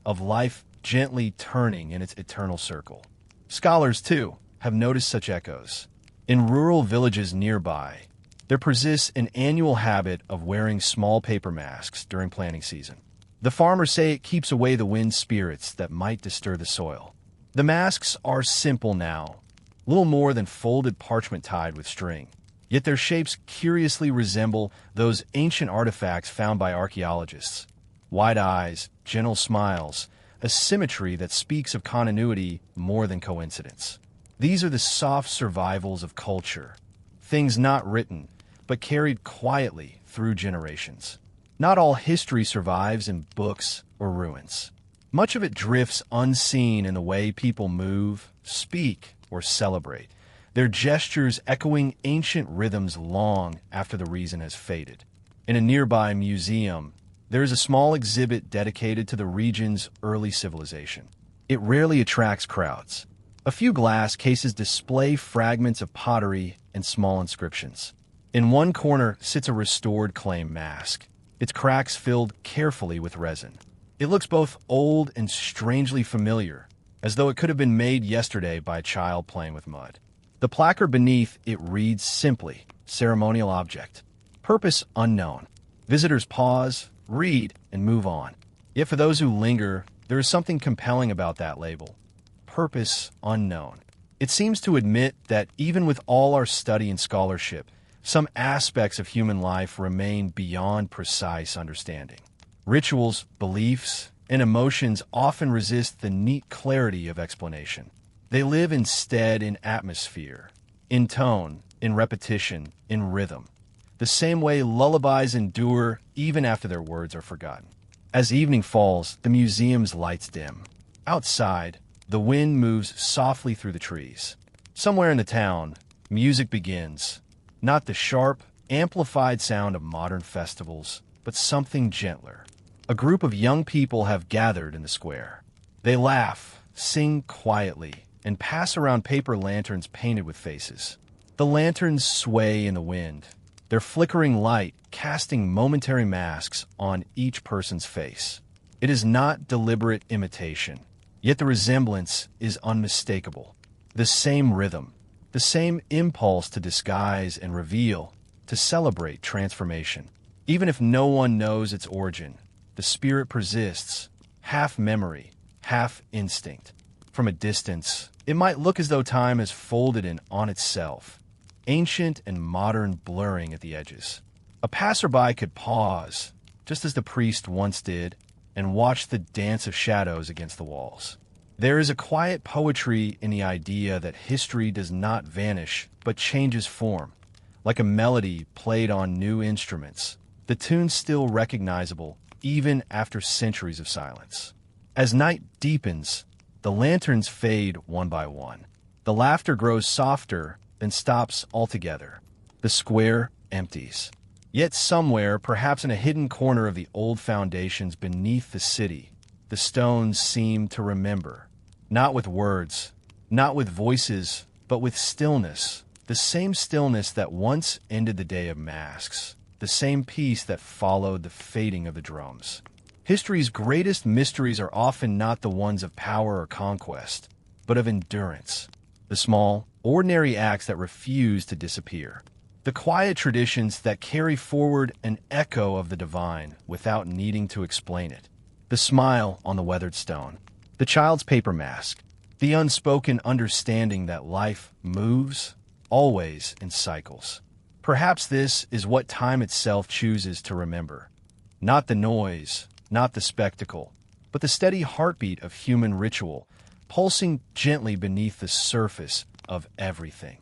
[SPEAKER 1] of life gently turning in its eternal circle. Scholars, too, have noticed such echoes. In rural villages nearby, there persists an annual habit of wearing small paper masks during planting season. The farmers say it keeps away the wind spirits that might disturb the soil. The masks are simple now, little more than folded parchment tied with string. Yet their shapes curiously resemble those ancient artifacts found by archaeologists. Wide eyes, gentle smiles, a symmetry that speaks of continuity more than coincidence. These are the soft survivals of culture, things not written, but carried quietly through generations. Not all history survives in books or ruins. Much of it drifts unseen in the way people move, speak, or celebrate, their gestures echoing ancient rhythms long after the reason has faded. In a nearby museum, there is a small exhibit dedicated to the region's early civilization. It rarely attracts crowds. A few glass cases display fragments of pottery and small inscriptions. In one corner sits a restored clay mask, its cracks filled carefully with resin. It looks both old and strangely familiar, as though it could have been made yesterday by a child playing with mud. The placard beneath it reads simply, "Ceremonial object. Purpose unknown." Visitors pause, read, and move on. Yet for those who linger, there is something compelling about that label. Purpose unknown. It seems to admit that even with all our study and scholarship, some aspects of human life remain beyond precise understanding. Rituals, beliefs, and emotions often resist the neat clarity of explanation. They live instead in atmosphere, in tone, in repetition, in rhythm, the same way lullabies endure even after their words are forgotten. As evening falls, the museum's lights dim. Outside, the wind moves softly through the trees. Somewhere in the town, music begins. Not the sharp, amplified sound of modern festivals, but something gentler. A group of young people have gathered in the square. They laugh, sing quietly, and pass around paper lanterns painted with faces. The lanterns sway in the wind, their flickering light casting momentary masks on each person's face. It is not deliberate imitation, yet the resemblance is unmistakable. The same rhythm, the same impulse to disguise and reveal, to celebrate transformation. Even if no one knows its origin, the spirit persists, half memory, half instinct. From a distance, it might look as though time has folded in on itself, ancient and modern blurring at the edges. A passerby could pause, just as the priest once did, and watch the dance of shadows against the walls. There is a quiet poetry in the idea that history does not vanish, but changes form. Like a melody played on new instruments, the tune's still recognizable even after centuries of silence. As night deepens, the lanterns fade one by one. The laughter grows softer, then stops altogether. The square empties. Yet somewhere, perhaps in a hidden corner of the old foundations beneath the city, the stones seem to remember. Not with words, not with voices, but with stillness. The same stillness that once ended the day of masks. The same peace that followed the fading of the drums. History's greatest mysteries are often not the ones of power or conquest, but of endurance. The small, ordinary acts that refuse to disappear. The quiet traditions that carry forward an echo of the divine without needing to explain it. The smile on the weathered stone. The child's paper mask. The unspoken understanding that life moves, always in cycles. Perhaps this is what time itself chooses to remember. Not the noise, not the spectacle, but the steady heartbeat of human ritual, pulsing gently beneath the surface of everything.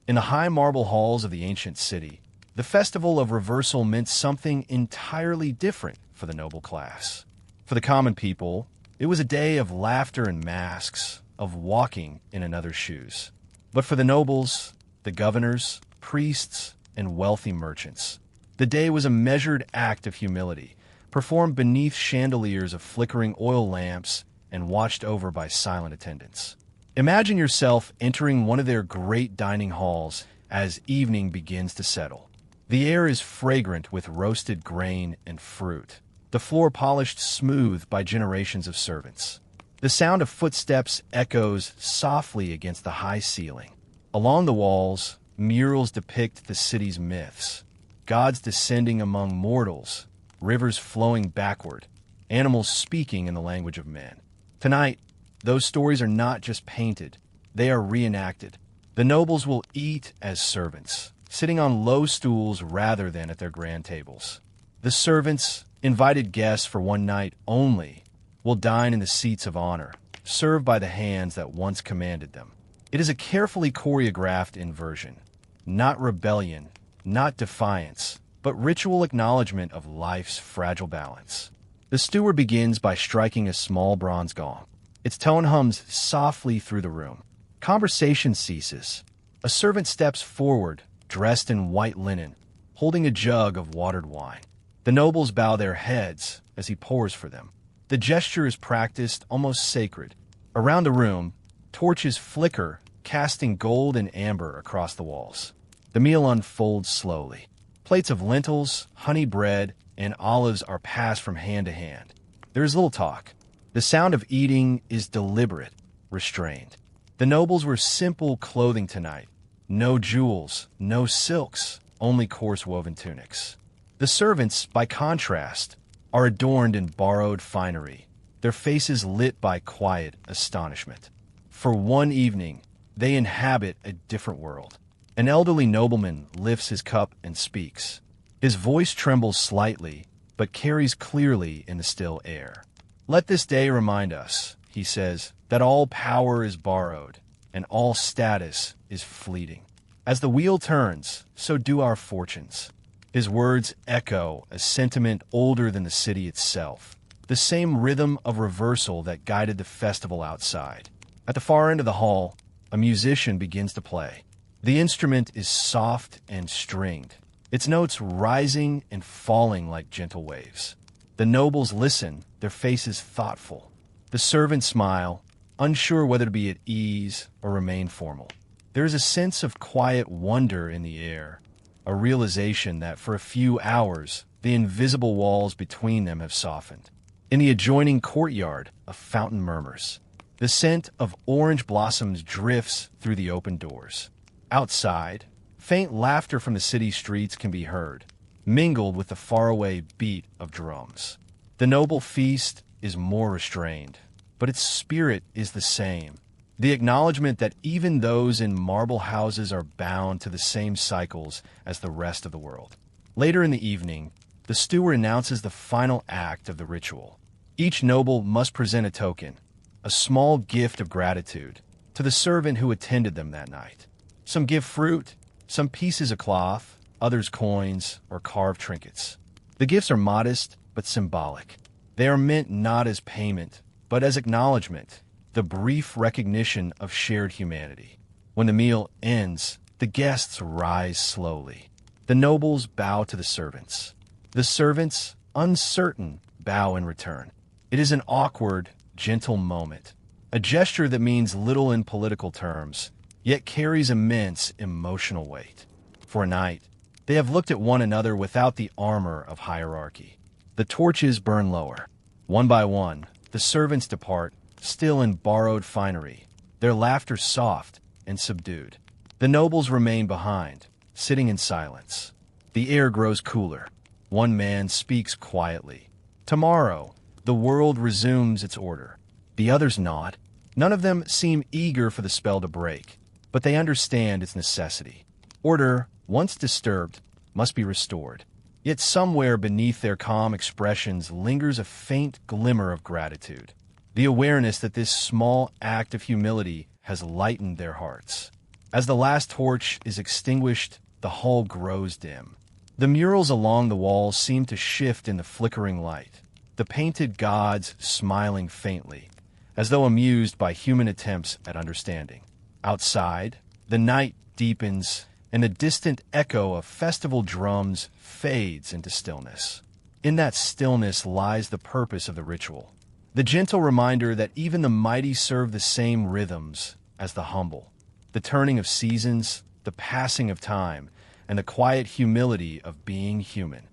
[SPEAKER 1] In the high marble halls of the ancient city, the festival of reversal meant something entirely different for the noble class. For the common people, it was a day of laughter and masks, of walking in another's shoes. But for the nobles, the governors, priests, and wealthy merchants, the day was a measured act of humility, performed beneath chandeliers of flickering oil lamps and watched over by silent attendants. Imagine yourself entering one of their great dining halls as evening begins to settle. The air is fragrant with roasted grain and fruit, the floor polished smooth by generations of servants. The sound of footsteps echoes softly against the high ceiling. Along the walls, murals depict the city's myths, gods descending among mortals, rivers flowing backward, animals speaking in the language of men. Tonight, those stories are not just painted, they are reenacted. The nobles will eat as servants, sitting on low stools rather than at their grand tables. The servants, invited guests for one night only, will dine in the seats of honor, served by the hands that once commanded them. It is a carefully choreographed inversion, not rebellion, not defiance, but ritual acknowledgement of life's fragile balance. The steward begins by striking a small bronze gong. Its tone hums softly through the room. Conversation ceases. A servant steps forward, dressed in white linen, holding a jug of watered wine. The nobles bow their heads as he pours for them. The gesture is practiced, almost sacred. Around the room, torches flicker, casting gold and amber across the walls. The meal unfolds slowly. Plates of lentils, honey bread, and olives are passed from hand to hand. There is little talk. The sound of eating is deliberate, restrained. The nobles wear simple clothing tonight. No jewels, no silks, only coarse woven tunics. The servants, by contrast, are adorned in borrowed finery, their faces lit by quiet astonishment. For one evening, they inhabit a different world. An elderly nobleman lifts his cup and speaks. His voice trembles slightly, but carries clearly in the still air. "Let this day remind us," he says, "that all power is borrowed, and all status is fleeting. As the wheel turns, so do our fortunes." His words echo a sentiment older than the city itself, the same rhythm of reversal that guided the festival outside. At the far end of the hall, a musician begins to play. The instrument is soft and stringed, its notes rising and falling like gentle waves. The nobles listen, their faces thoughtful. The servants smile, unsure whether to be at ease or remain formal. There is a sense of quiet wonder in the air, a realization that for a few hours, the invisible walls between them have softened. In the adjoining courtyard, a fountain murmurs. The scent of orange blossoms drifts through the open doors. Outside, faint laughter from the city streets can be heard, mingled with the faraway beat of drums. The noble feast is more restrained, but its spirit is the same. The acknowledgement that even those in marble houses are bound to the same cycles as the rest of the world. Later in the evening, the steward announces the final act of the ritual. Each noble must present a token, a small gift of gratitude, to the servant who attended them that night. Some give fruit, some pieces of cloth, others coins or carved trinkets. The gifts are modest but symbolic. They are meant not as payment, but as acknowledgement, the brief recognition of shared humanity. When the meal ends, the guests rise slowly. The nobles bow to the servants. The servants, uncertain, bow in return. It is an awkward, gentle moment, a gesture that means little in political terms, yet carries immense emotional weight. For a night, they have looked at one another without the armor of hierarchy. The torches burn lower. One by one, the servants depart, still in borrowed finery, their laughter soft and subdued. The nobles remain behind, sitting in silence. The air grows cooler. One man speaks quietly. Tomorrow, the world resumes its order. The others nod. None of them seem eager for the spell to break, but they understand its necessity. Order, once disturbed, must be restored. Yet somewhere beneath their calm expressions lingers a faint glimmer of gratitude, the awareness that this small act of humility has lightened their hearts. As the last torch is extinguished, the hall grows dim. The murals along the walls seem to shift in the flickering light, the painted gods smiling faintly, as though amused by human attempts at understanding. Outside, the night deepens, and the distant echo of festival drums fades into stillness. In that stillness lies the purpose of the ritual, the gentle reminder that even the mighty serve the same rhythms as the humble, the turning of seasons, the passing of time, and the quiet humility of being human.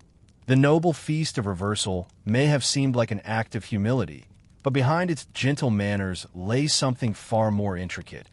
[SPEAKER 1] The noble feast of reversal may have seemed like an act of humility, but behind its gentle manners lay something far more intricate,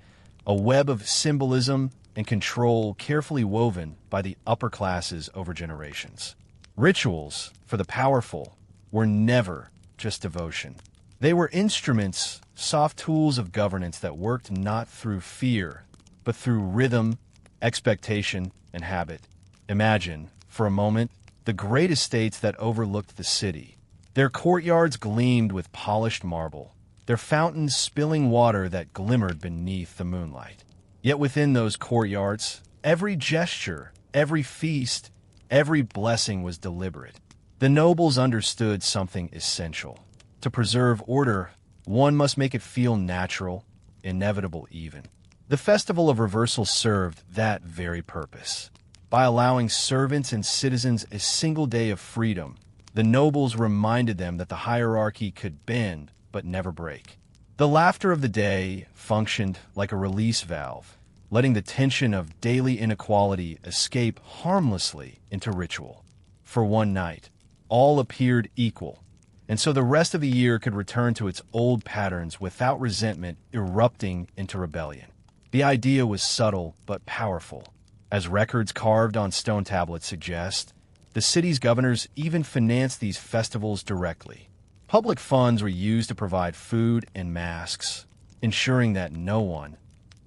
[SPEAKER 1] a web of symbolism and control carefully woven by the upper classes over generations. Rituals, for the powerful, were never just devotion. They were instruments, soft tools of governance that worked not through fear, but through rhythm, expectation, and habit. Imagine, for a moment, the great estates that overlooked the city. Their courtyards gleamed with polished marble, their fountains spilling water that glimmered beneath the moonlight. Yet within those courtyards, every gesture, every feast, Every blessing was deliberate. The nobles understood something essential. To preserve order, one must make it feel natural, inevitable even. The Festival of Reversal served that very purpose. By allowing servants and citizens a single day of freedom, the nobles reminded them that the hierarchy could bend but never break. The laughter of the day functioned like a release valve, letting the tension of daily inequality escape harmlessly into ritual. For one night, all appeared equal, and so the rest of the year could return to its old patterns without resentment erupting into rebellion. The idea was subtle but powerful. As records carved on stone tablets suggest, the city's governors even financed these festivals directly. Public funds were used to provide food and masks, ensuring that no one,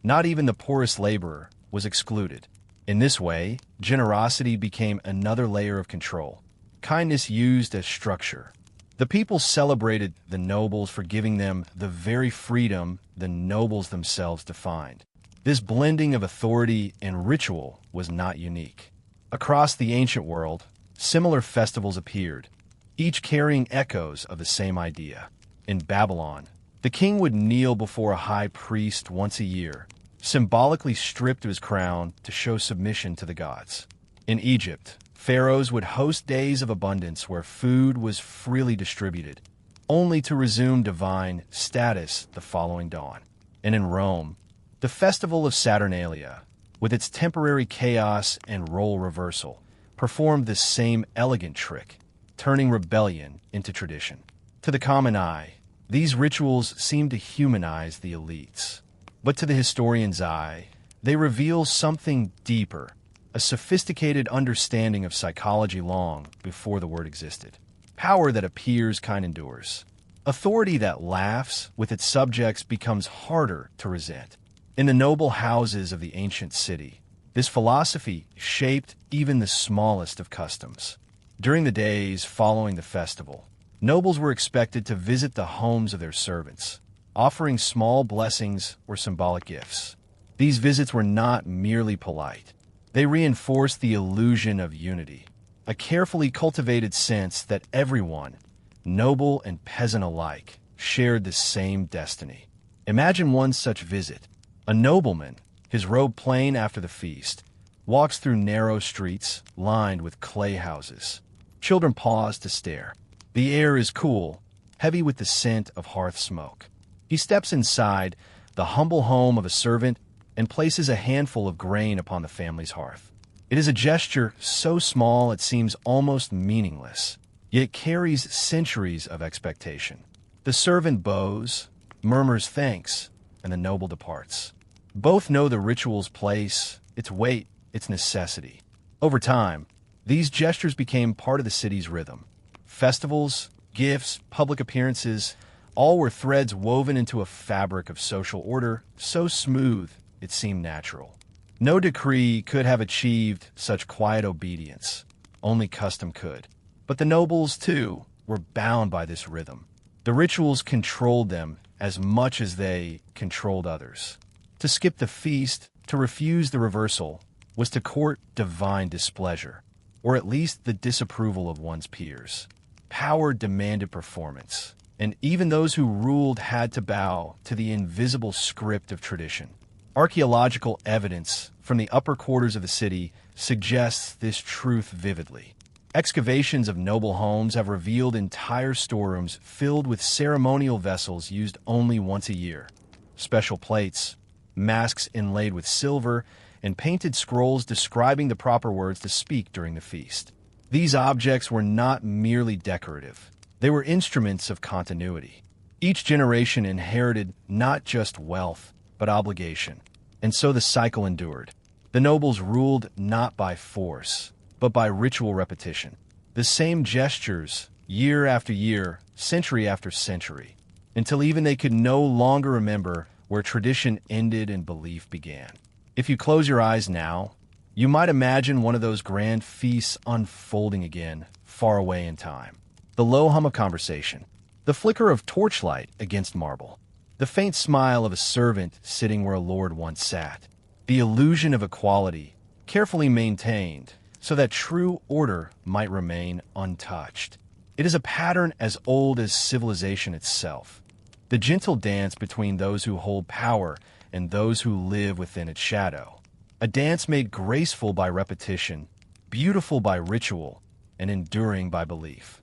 [SPEAKER 1] not even the poorest laborer, was excluded. In this way, generosity became another layer of control, kindness used as structure. The people celebrated the nobles for giving them the very freedom the nobles themselves defined. This blending of authority and ritual was not unique. Across the ancient world, similar festivals appeared, each carrying echoes of the same idea. In Babylon, the king would kneel before a high priest once a year, symbolically stripped of his crown to show submission to the gods. In Egypt, pharaohs would host days of abundance where food was freely distributed, only to resume divine status the following dawn. And in Rome, the festival of Saturnalia, with its temporary chaos and role reversal, performed this same elegant trick, turning rebellion into tradition. To the common eye, these rituals seem to humanize the elites. But to the historian's eye, they reveal something deeper, a sophisticated understanding of psychology long before the word existed. Power that appears kind endures. Authority that laughs with its subjects becomes harder to resent. In the noble houses of the ancient city, this philosophy shaped even the smallest of customs. During the days following the festival, nobles were expected to visit the homes of their servants, offering small blessings or symbolic gifts. These visits were not merely polite. They reinforced the illusion of unity, a carefully cultivated sense that everyone, noble and peasant alike, shared the same destiny. Imagine one such visit. A nobleman, his robe plain after the feast, walks through narrow streets lined with clay houses. Children pause to stare. The air is cool, heavy with the scent of hearth smoke. He steps inside the humble home of a servant and places a handful of grain upon the family's hearth. It is a gesture so small it seems almost meaningless, yet it carries centuries of expectation. The servant bows, murmurs thanks, and the noble departs. Both know the ritual's place, its weight, its necessity. Over time, these gestures became part of the city's rhythm. Festivals, gifts, public appearances, all were threads woven into a fabric of social order so smooth it seemed natural. No decree could have achieved such quiet obedience. Only custom could. But the nobles, too, were bound by this rhythm. The rituals controlled them as much as they controlled others. To skip the feast, to refuse the reversal, was to court divine displeasure, or at least the disapproval of one's peers. Power demanded performance, and even those who ruled had to bow to the invisible script of tradition. Archaeological evidence from the upper quarters of the city suggests this truth vividly. Excavations of noble homes have revealed entire storerooms filled with ceremonial vessels used only once a year. Special plates, masks inlaid with silver, and painted scrolls describing the proper words to speak during the feast. These objects were not merely decorative. They were instruments of continuity. Each generation inherited not just wealth, but obligation. And so the cycle endured. The nobles ruled not by force, but by ritual repetition. The same gestures, year after year, century after century, until even they could no longer remember where tradition ended and belief began. If you close your eyes now, you might imagine one of those grand feasts unfolding again, far away in time. The low hum of conversation, the flicker of torchlight against marble, the faint smile of a servant sitting where a lord once sat, the illusion of equality, carefully maintained, so that true order might remain untouched. It is a pattern as old as civilization itself. The gentle dance between those who hold power and those who live within its shadow. A dance made graceful by repetition, beautiful by ritual, and enduring by belief.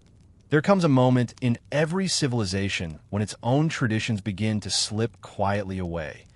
[SPEAKER 1] There comes a moment in every civilization when its own traditions begin to slip quietly away,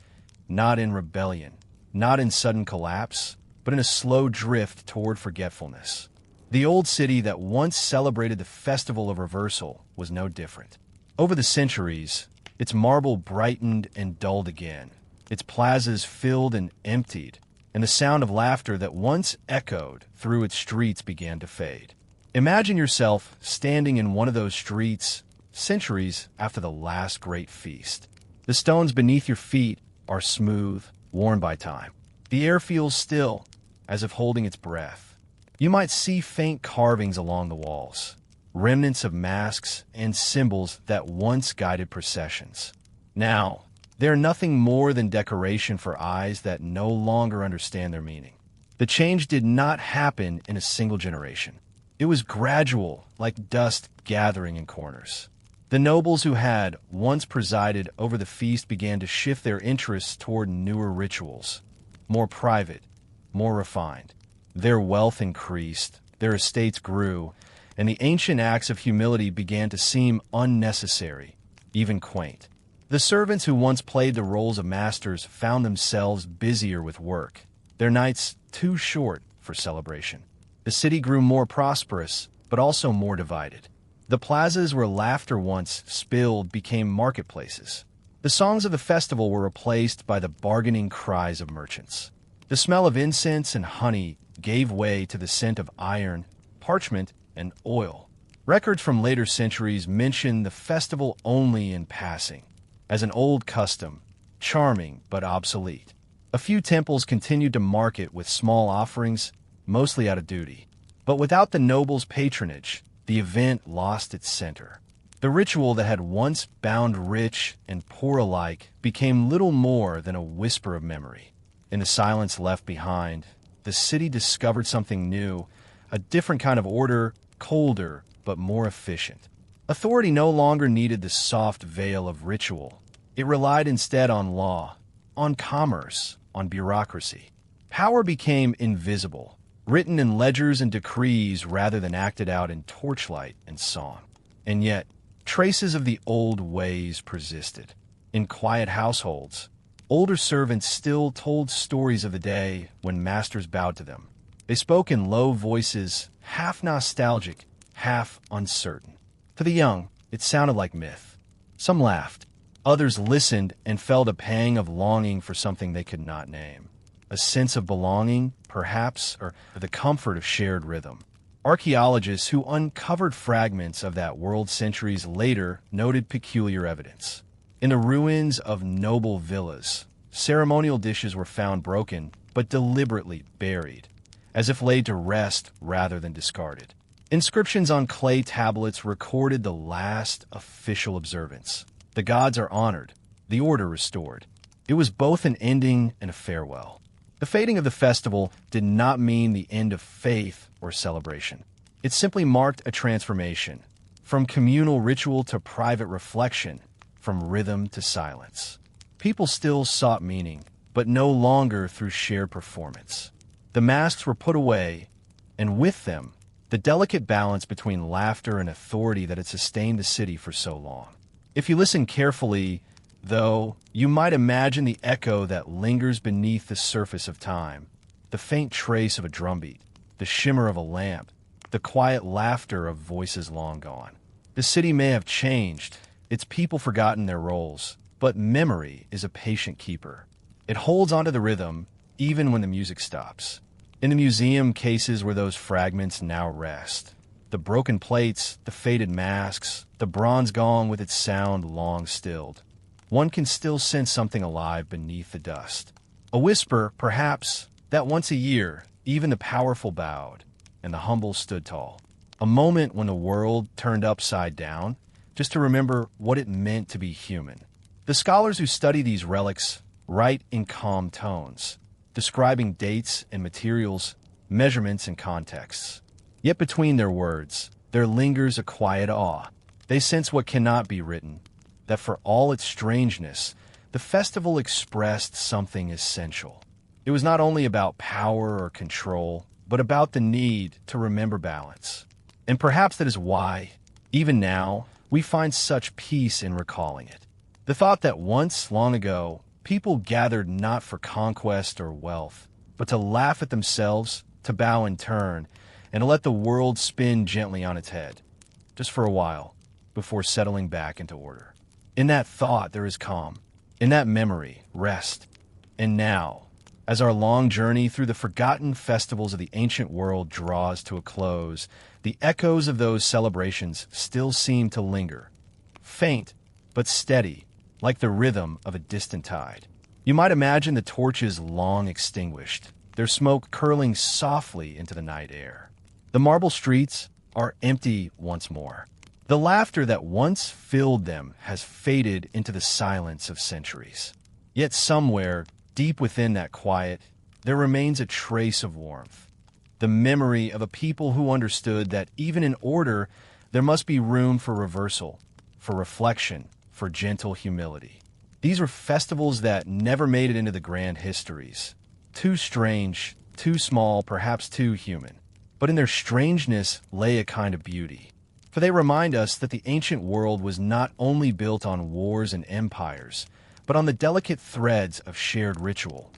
[SPEAKER 1] not in rebellion, not in sudden collapse, but in a slow drift toward forgetfulness. The old city that once celebrated the festival of reversal was no different. Over the centuries, its marble brightened and dulled again, its plazas filled and emptied, and the sound of laughter that once echoed through its streets began to fade. Imagine yourself standing in one of those streets centuries after the last great feast. The stones beneath your feet are smooth, worn by time. The air feels still, as if holding its breath. You might see faint carvings along the walls, remnants of masks and symbols that once guided processions. Now, they are nothing more than decoration for eyes that no longer understand their meaning. The change did not happen in a single generation. It was gradual, like dust gathering in corners. The nobles who had once presided over the feast began to shift their interests toward newer rituals, more private, more refined. Their wealth increased, their estates grew, and the ancient acts of humility began to seem unnecessary, even quaint. The servants who once played the roles of masters found themselves busier with work, their nights too short for celebration. The city grew more prosperous, but also more divided. The plazas where laughter once spilled became marketplaces. The songs of the festival were replaced by the bargaining cries of merchants. The smell of incense and honey gave way to the scent of iron, parchment, and oil. Records from later centuries mention the festival only in passing, as an old custom, charming but obsolete. A few temples continued to mark it with small offerings, mostly out of duty. But without the nobles' patronage, the event lost its center. The ritual that had once bound rich and poor alike became little more than a whisper of memory. In the silence left behind, the city discovered something new, a different kind of order, colder but more efficient. Authority no longer needed the soft veil of ritual. It relied instead on law, on commerce, on bureaucracy. Power became invisible, written in ledgers and decrees rather than acted out in torchlight and song. And yet, traces of the old ways persisted. In quiet households, older servants still told stories of the day when masters bowed to them. They spoke in low voices, half nostalgic, half uncertain. To the young, it sounded like myth. Some laughed. Others listened and felt a pang of longing for something they could not name. A sense of belonging, perhaps, or the comfort of shared rhythm. Archaeologists who uncovered fragments of that world centuries later noted peculiar evidence. In the ruins of noble villas, ceremonial dishes were found broken, but deliberately buried, as if laid to rest rather than discarded. Inscriptions on clay tablets recorded the last official observance. The gods are honored, the order restored. It was both an ending and a farewell. The fading of the festival did not mean the end of faith or celebration. It simply marked a transformation, from communal ritual to private reflection, from rhythm to silence. People still sought meaning, but no longer through shared performance. The masks were put away, and with them, the delicate balance between laughter and authority that had sustained the city for so long. If you listen carefully, though, you might imagine the echo that lingers beneath the surface of time, the faint trace of a drumbeat, the shimmer of a lamp, the quiet laughter of voices long gone. The city may have changed, its people forgotten their roles, but memory is a patient keeper. It holds onto the rhythm even when the music stops. In the museum cases where those fragments now rest, the broken plates, the faded masks, the bronze gong with its sound long stilled, one can still sense something alive beneath the dust. A whisper, perhaps, that once a year, even the powerful bowed, and the humble stood tall. A moment when the world turned upside down, just to remember what it meant to be human. The scholars who study these relics write in calm tones, describing dates and materials measurements, and contexts. Yet between their words, there lingers a quiet awe. They sense what cannot be written, that for all its strangeness, the festival expressed something essential. It was not only about power or control, but about the need to remember balance. And perhaps that is why, even now, we find such peace in recalling it. The thought that once, long ago, people gathered not for conquest or wealth, but to laugh at themselves, to bow in turn, and to let the world spin gently on its head, just for a while, before settling back into order. In that thought, there is calm. In that memory, rest. And now, as our long journey through the forgotten festivals of the ancient world draws to a close, the echoes of those celebrations still seem to linger, faint but steady, like the rhythm of a distant tide. You might imagine the torches long extinguished, their smoke curling softly into the night air. The marble streets are empty once more. The laughter that once filled them has faded into the silence of centuries. Yet somewhere, deep within that quiet, there remains a trace of warmth. The memory of a people who understood that even in order, there must be room for reversal, for reflection, for gentle humility. These were festivals that never made it into the grand histories. Too strange, too small, perhaps too human. But in their strangeness lay a kind of beauty. For they remind us that the ancient world was not only built on wars and empires, but on the delicate threads of shared ritual.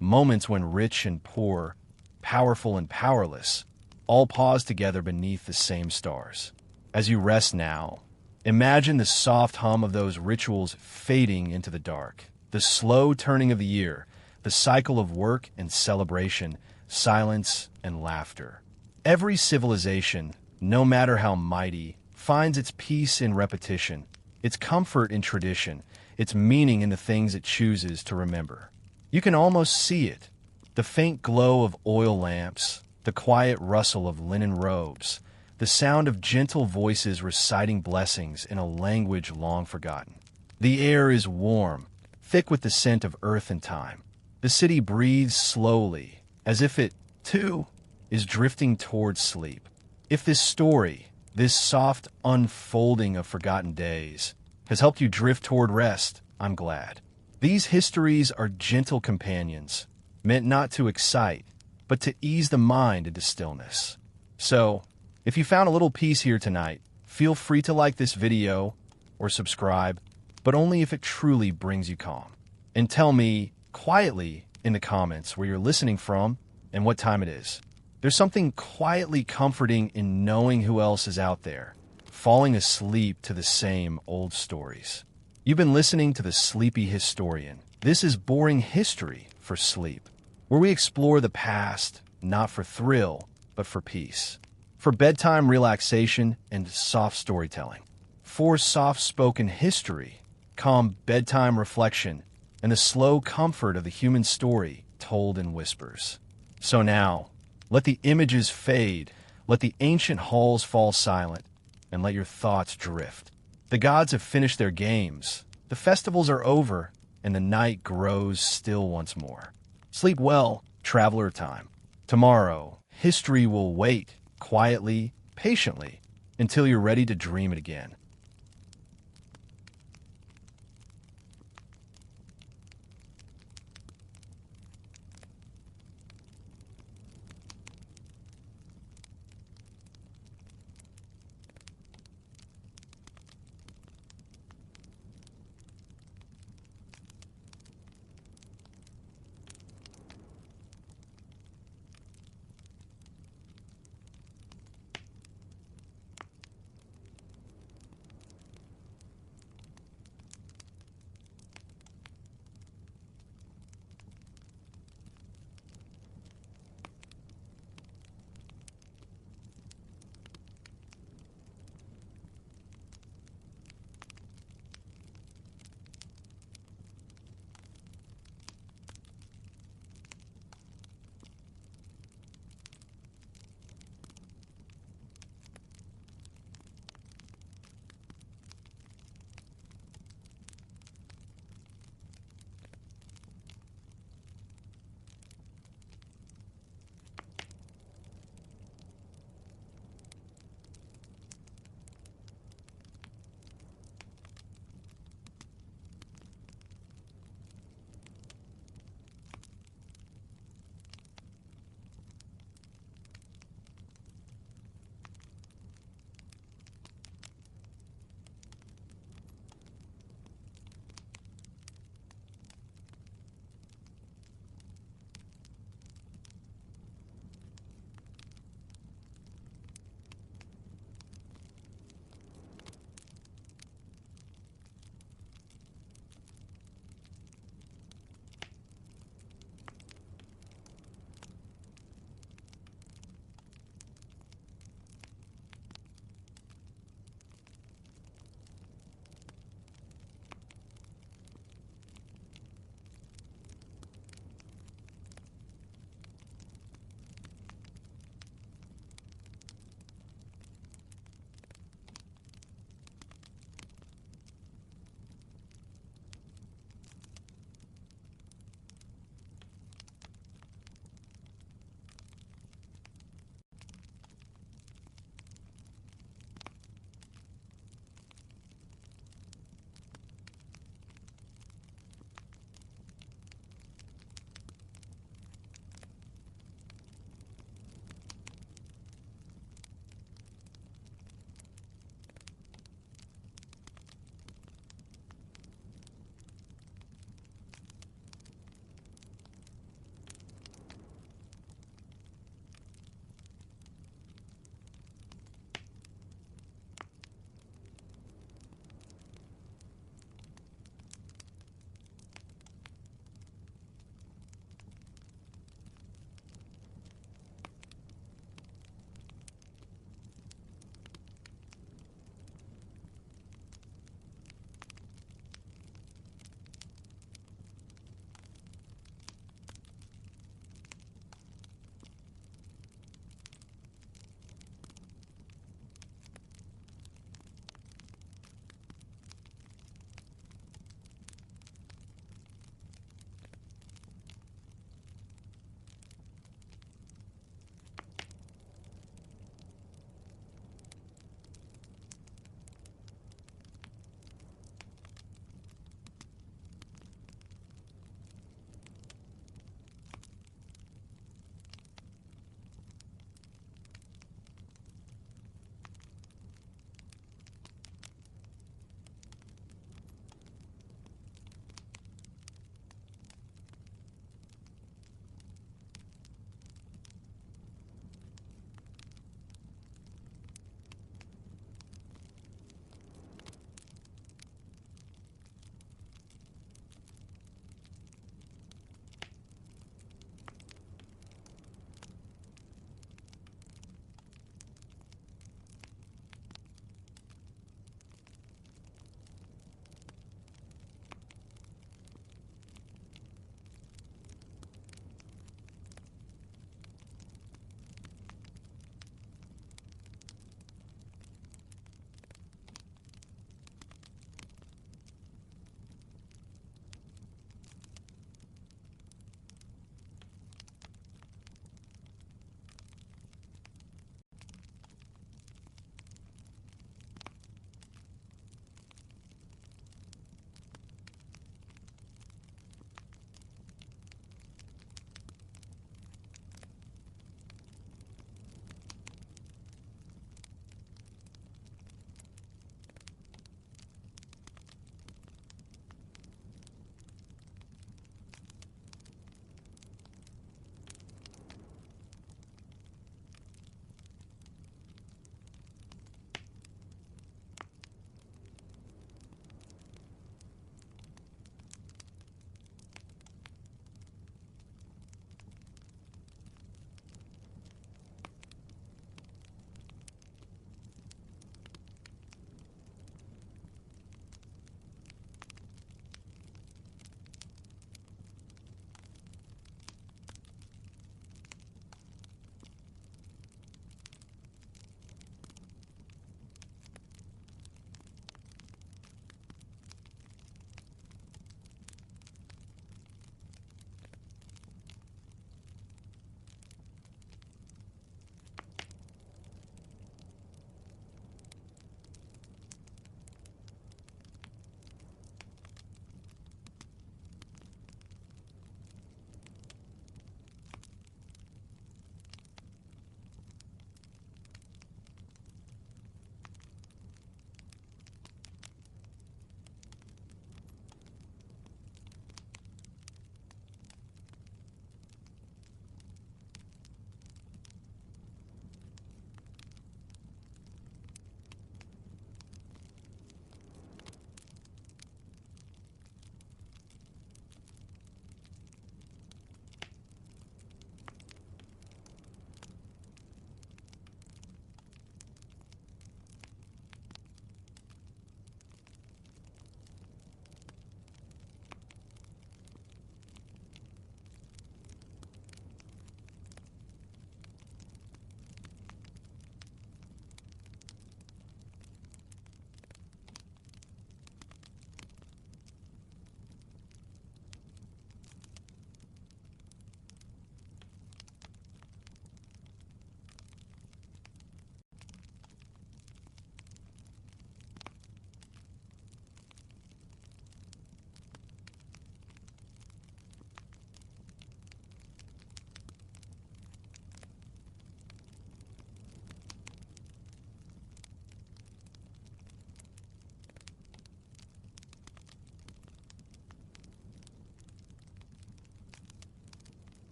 [SPEAKER 1] Moments when rich and poor, powerful and powerless, all pause together beneath the same stars. As you rest now, imagine the soft hum of those rituals fading into the dark, the slow turning of the year, the cycle of work and celebration, silence and laughter. Every civilization, no matter how mighty, finds its peace in repetition, its comfort in tradition, its meaning in the things it chooses to remember. You can almost see it, the faint glow of oil lamps, the quiet rustle of linen robes, the sound of gentle voices reciting blessings in a language long forgotten. The air is warm, thick with the scent of earth and time. The city breathes slowly, as if it, too, is drifting towards sleep. If this story, this soft unfolding of forgotten days, has helped you drift toward rest, I'm glad. These histories are gentle companions, meant not to excite, but to ease the mind into stillness. So, if you found a little peace here tonight, feel free to like this video or subscribe, but only if it truly brings you calm. And tell me quietly in the comments where you're listening from and what time it is. There's something quietly comforting in knowing who else is out there, falling asleep to the same old stories. You've been listening to The Sleepy Historian. This is boring history for sleep, where we explore the past, not for thrill, but for peace. For bedtime relaxation and soft storytelling. For soft-spoken history, calm bedtime reflection, and the slow comfort of the human story told in whispers. So now, let the images fade, let the ancient halls fall silent, and let your thoughts drift. The gods have finished their games, the festivals are over, and the night grows still once more. Sleep well, traveler time. Tomorrow, history will wait, quietly, patiently, until you're ready to dream it again.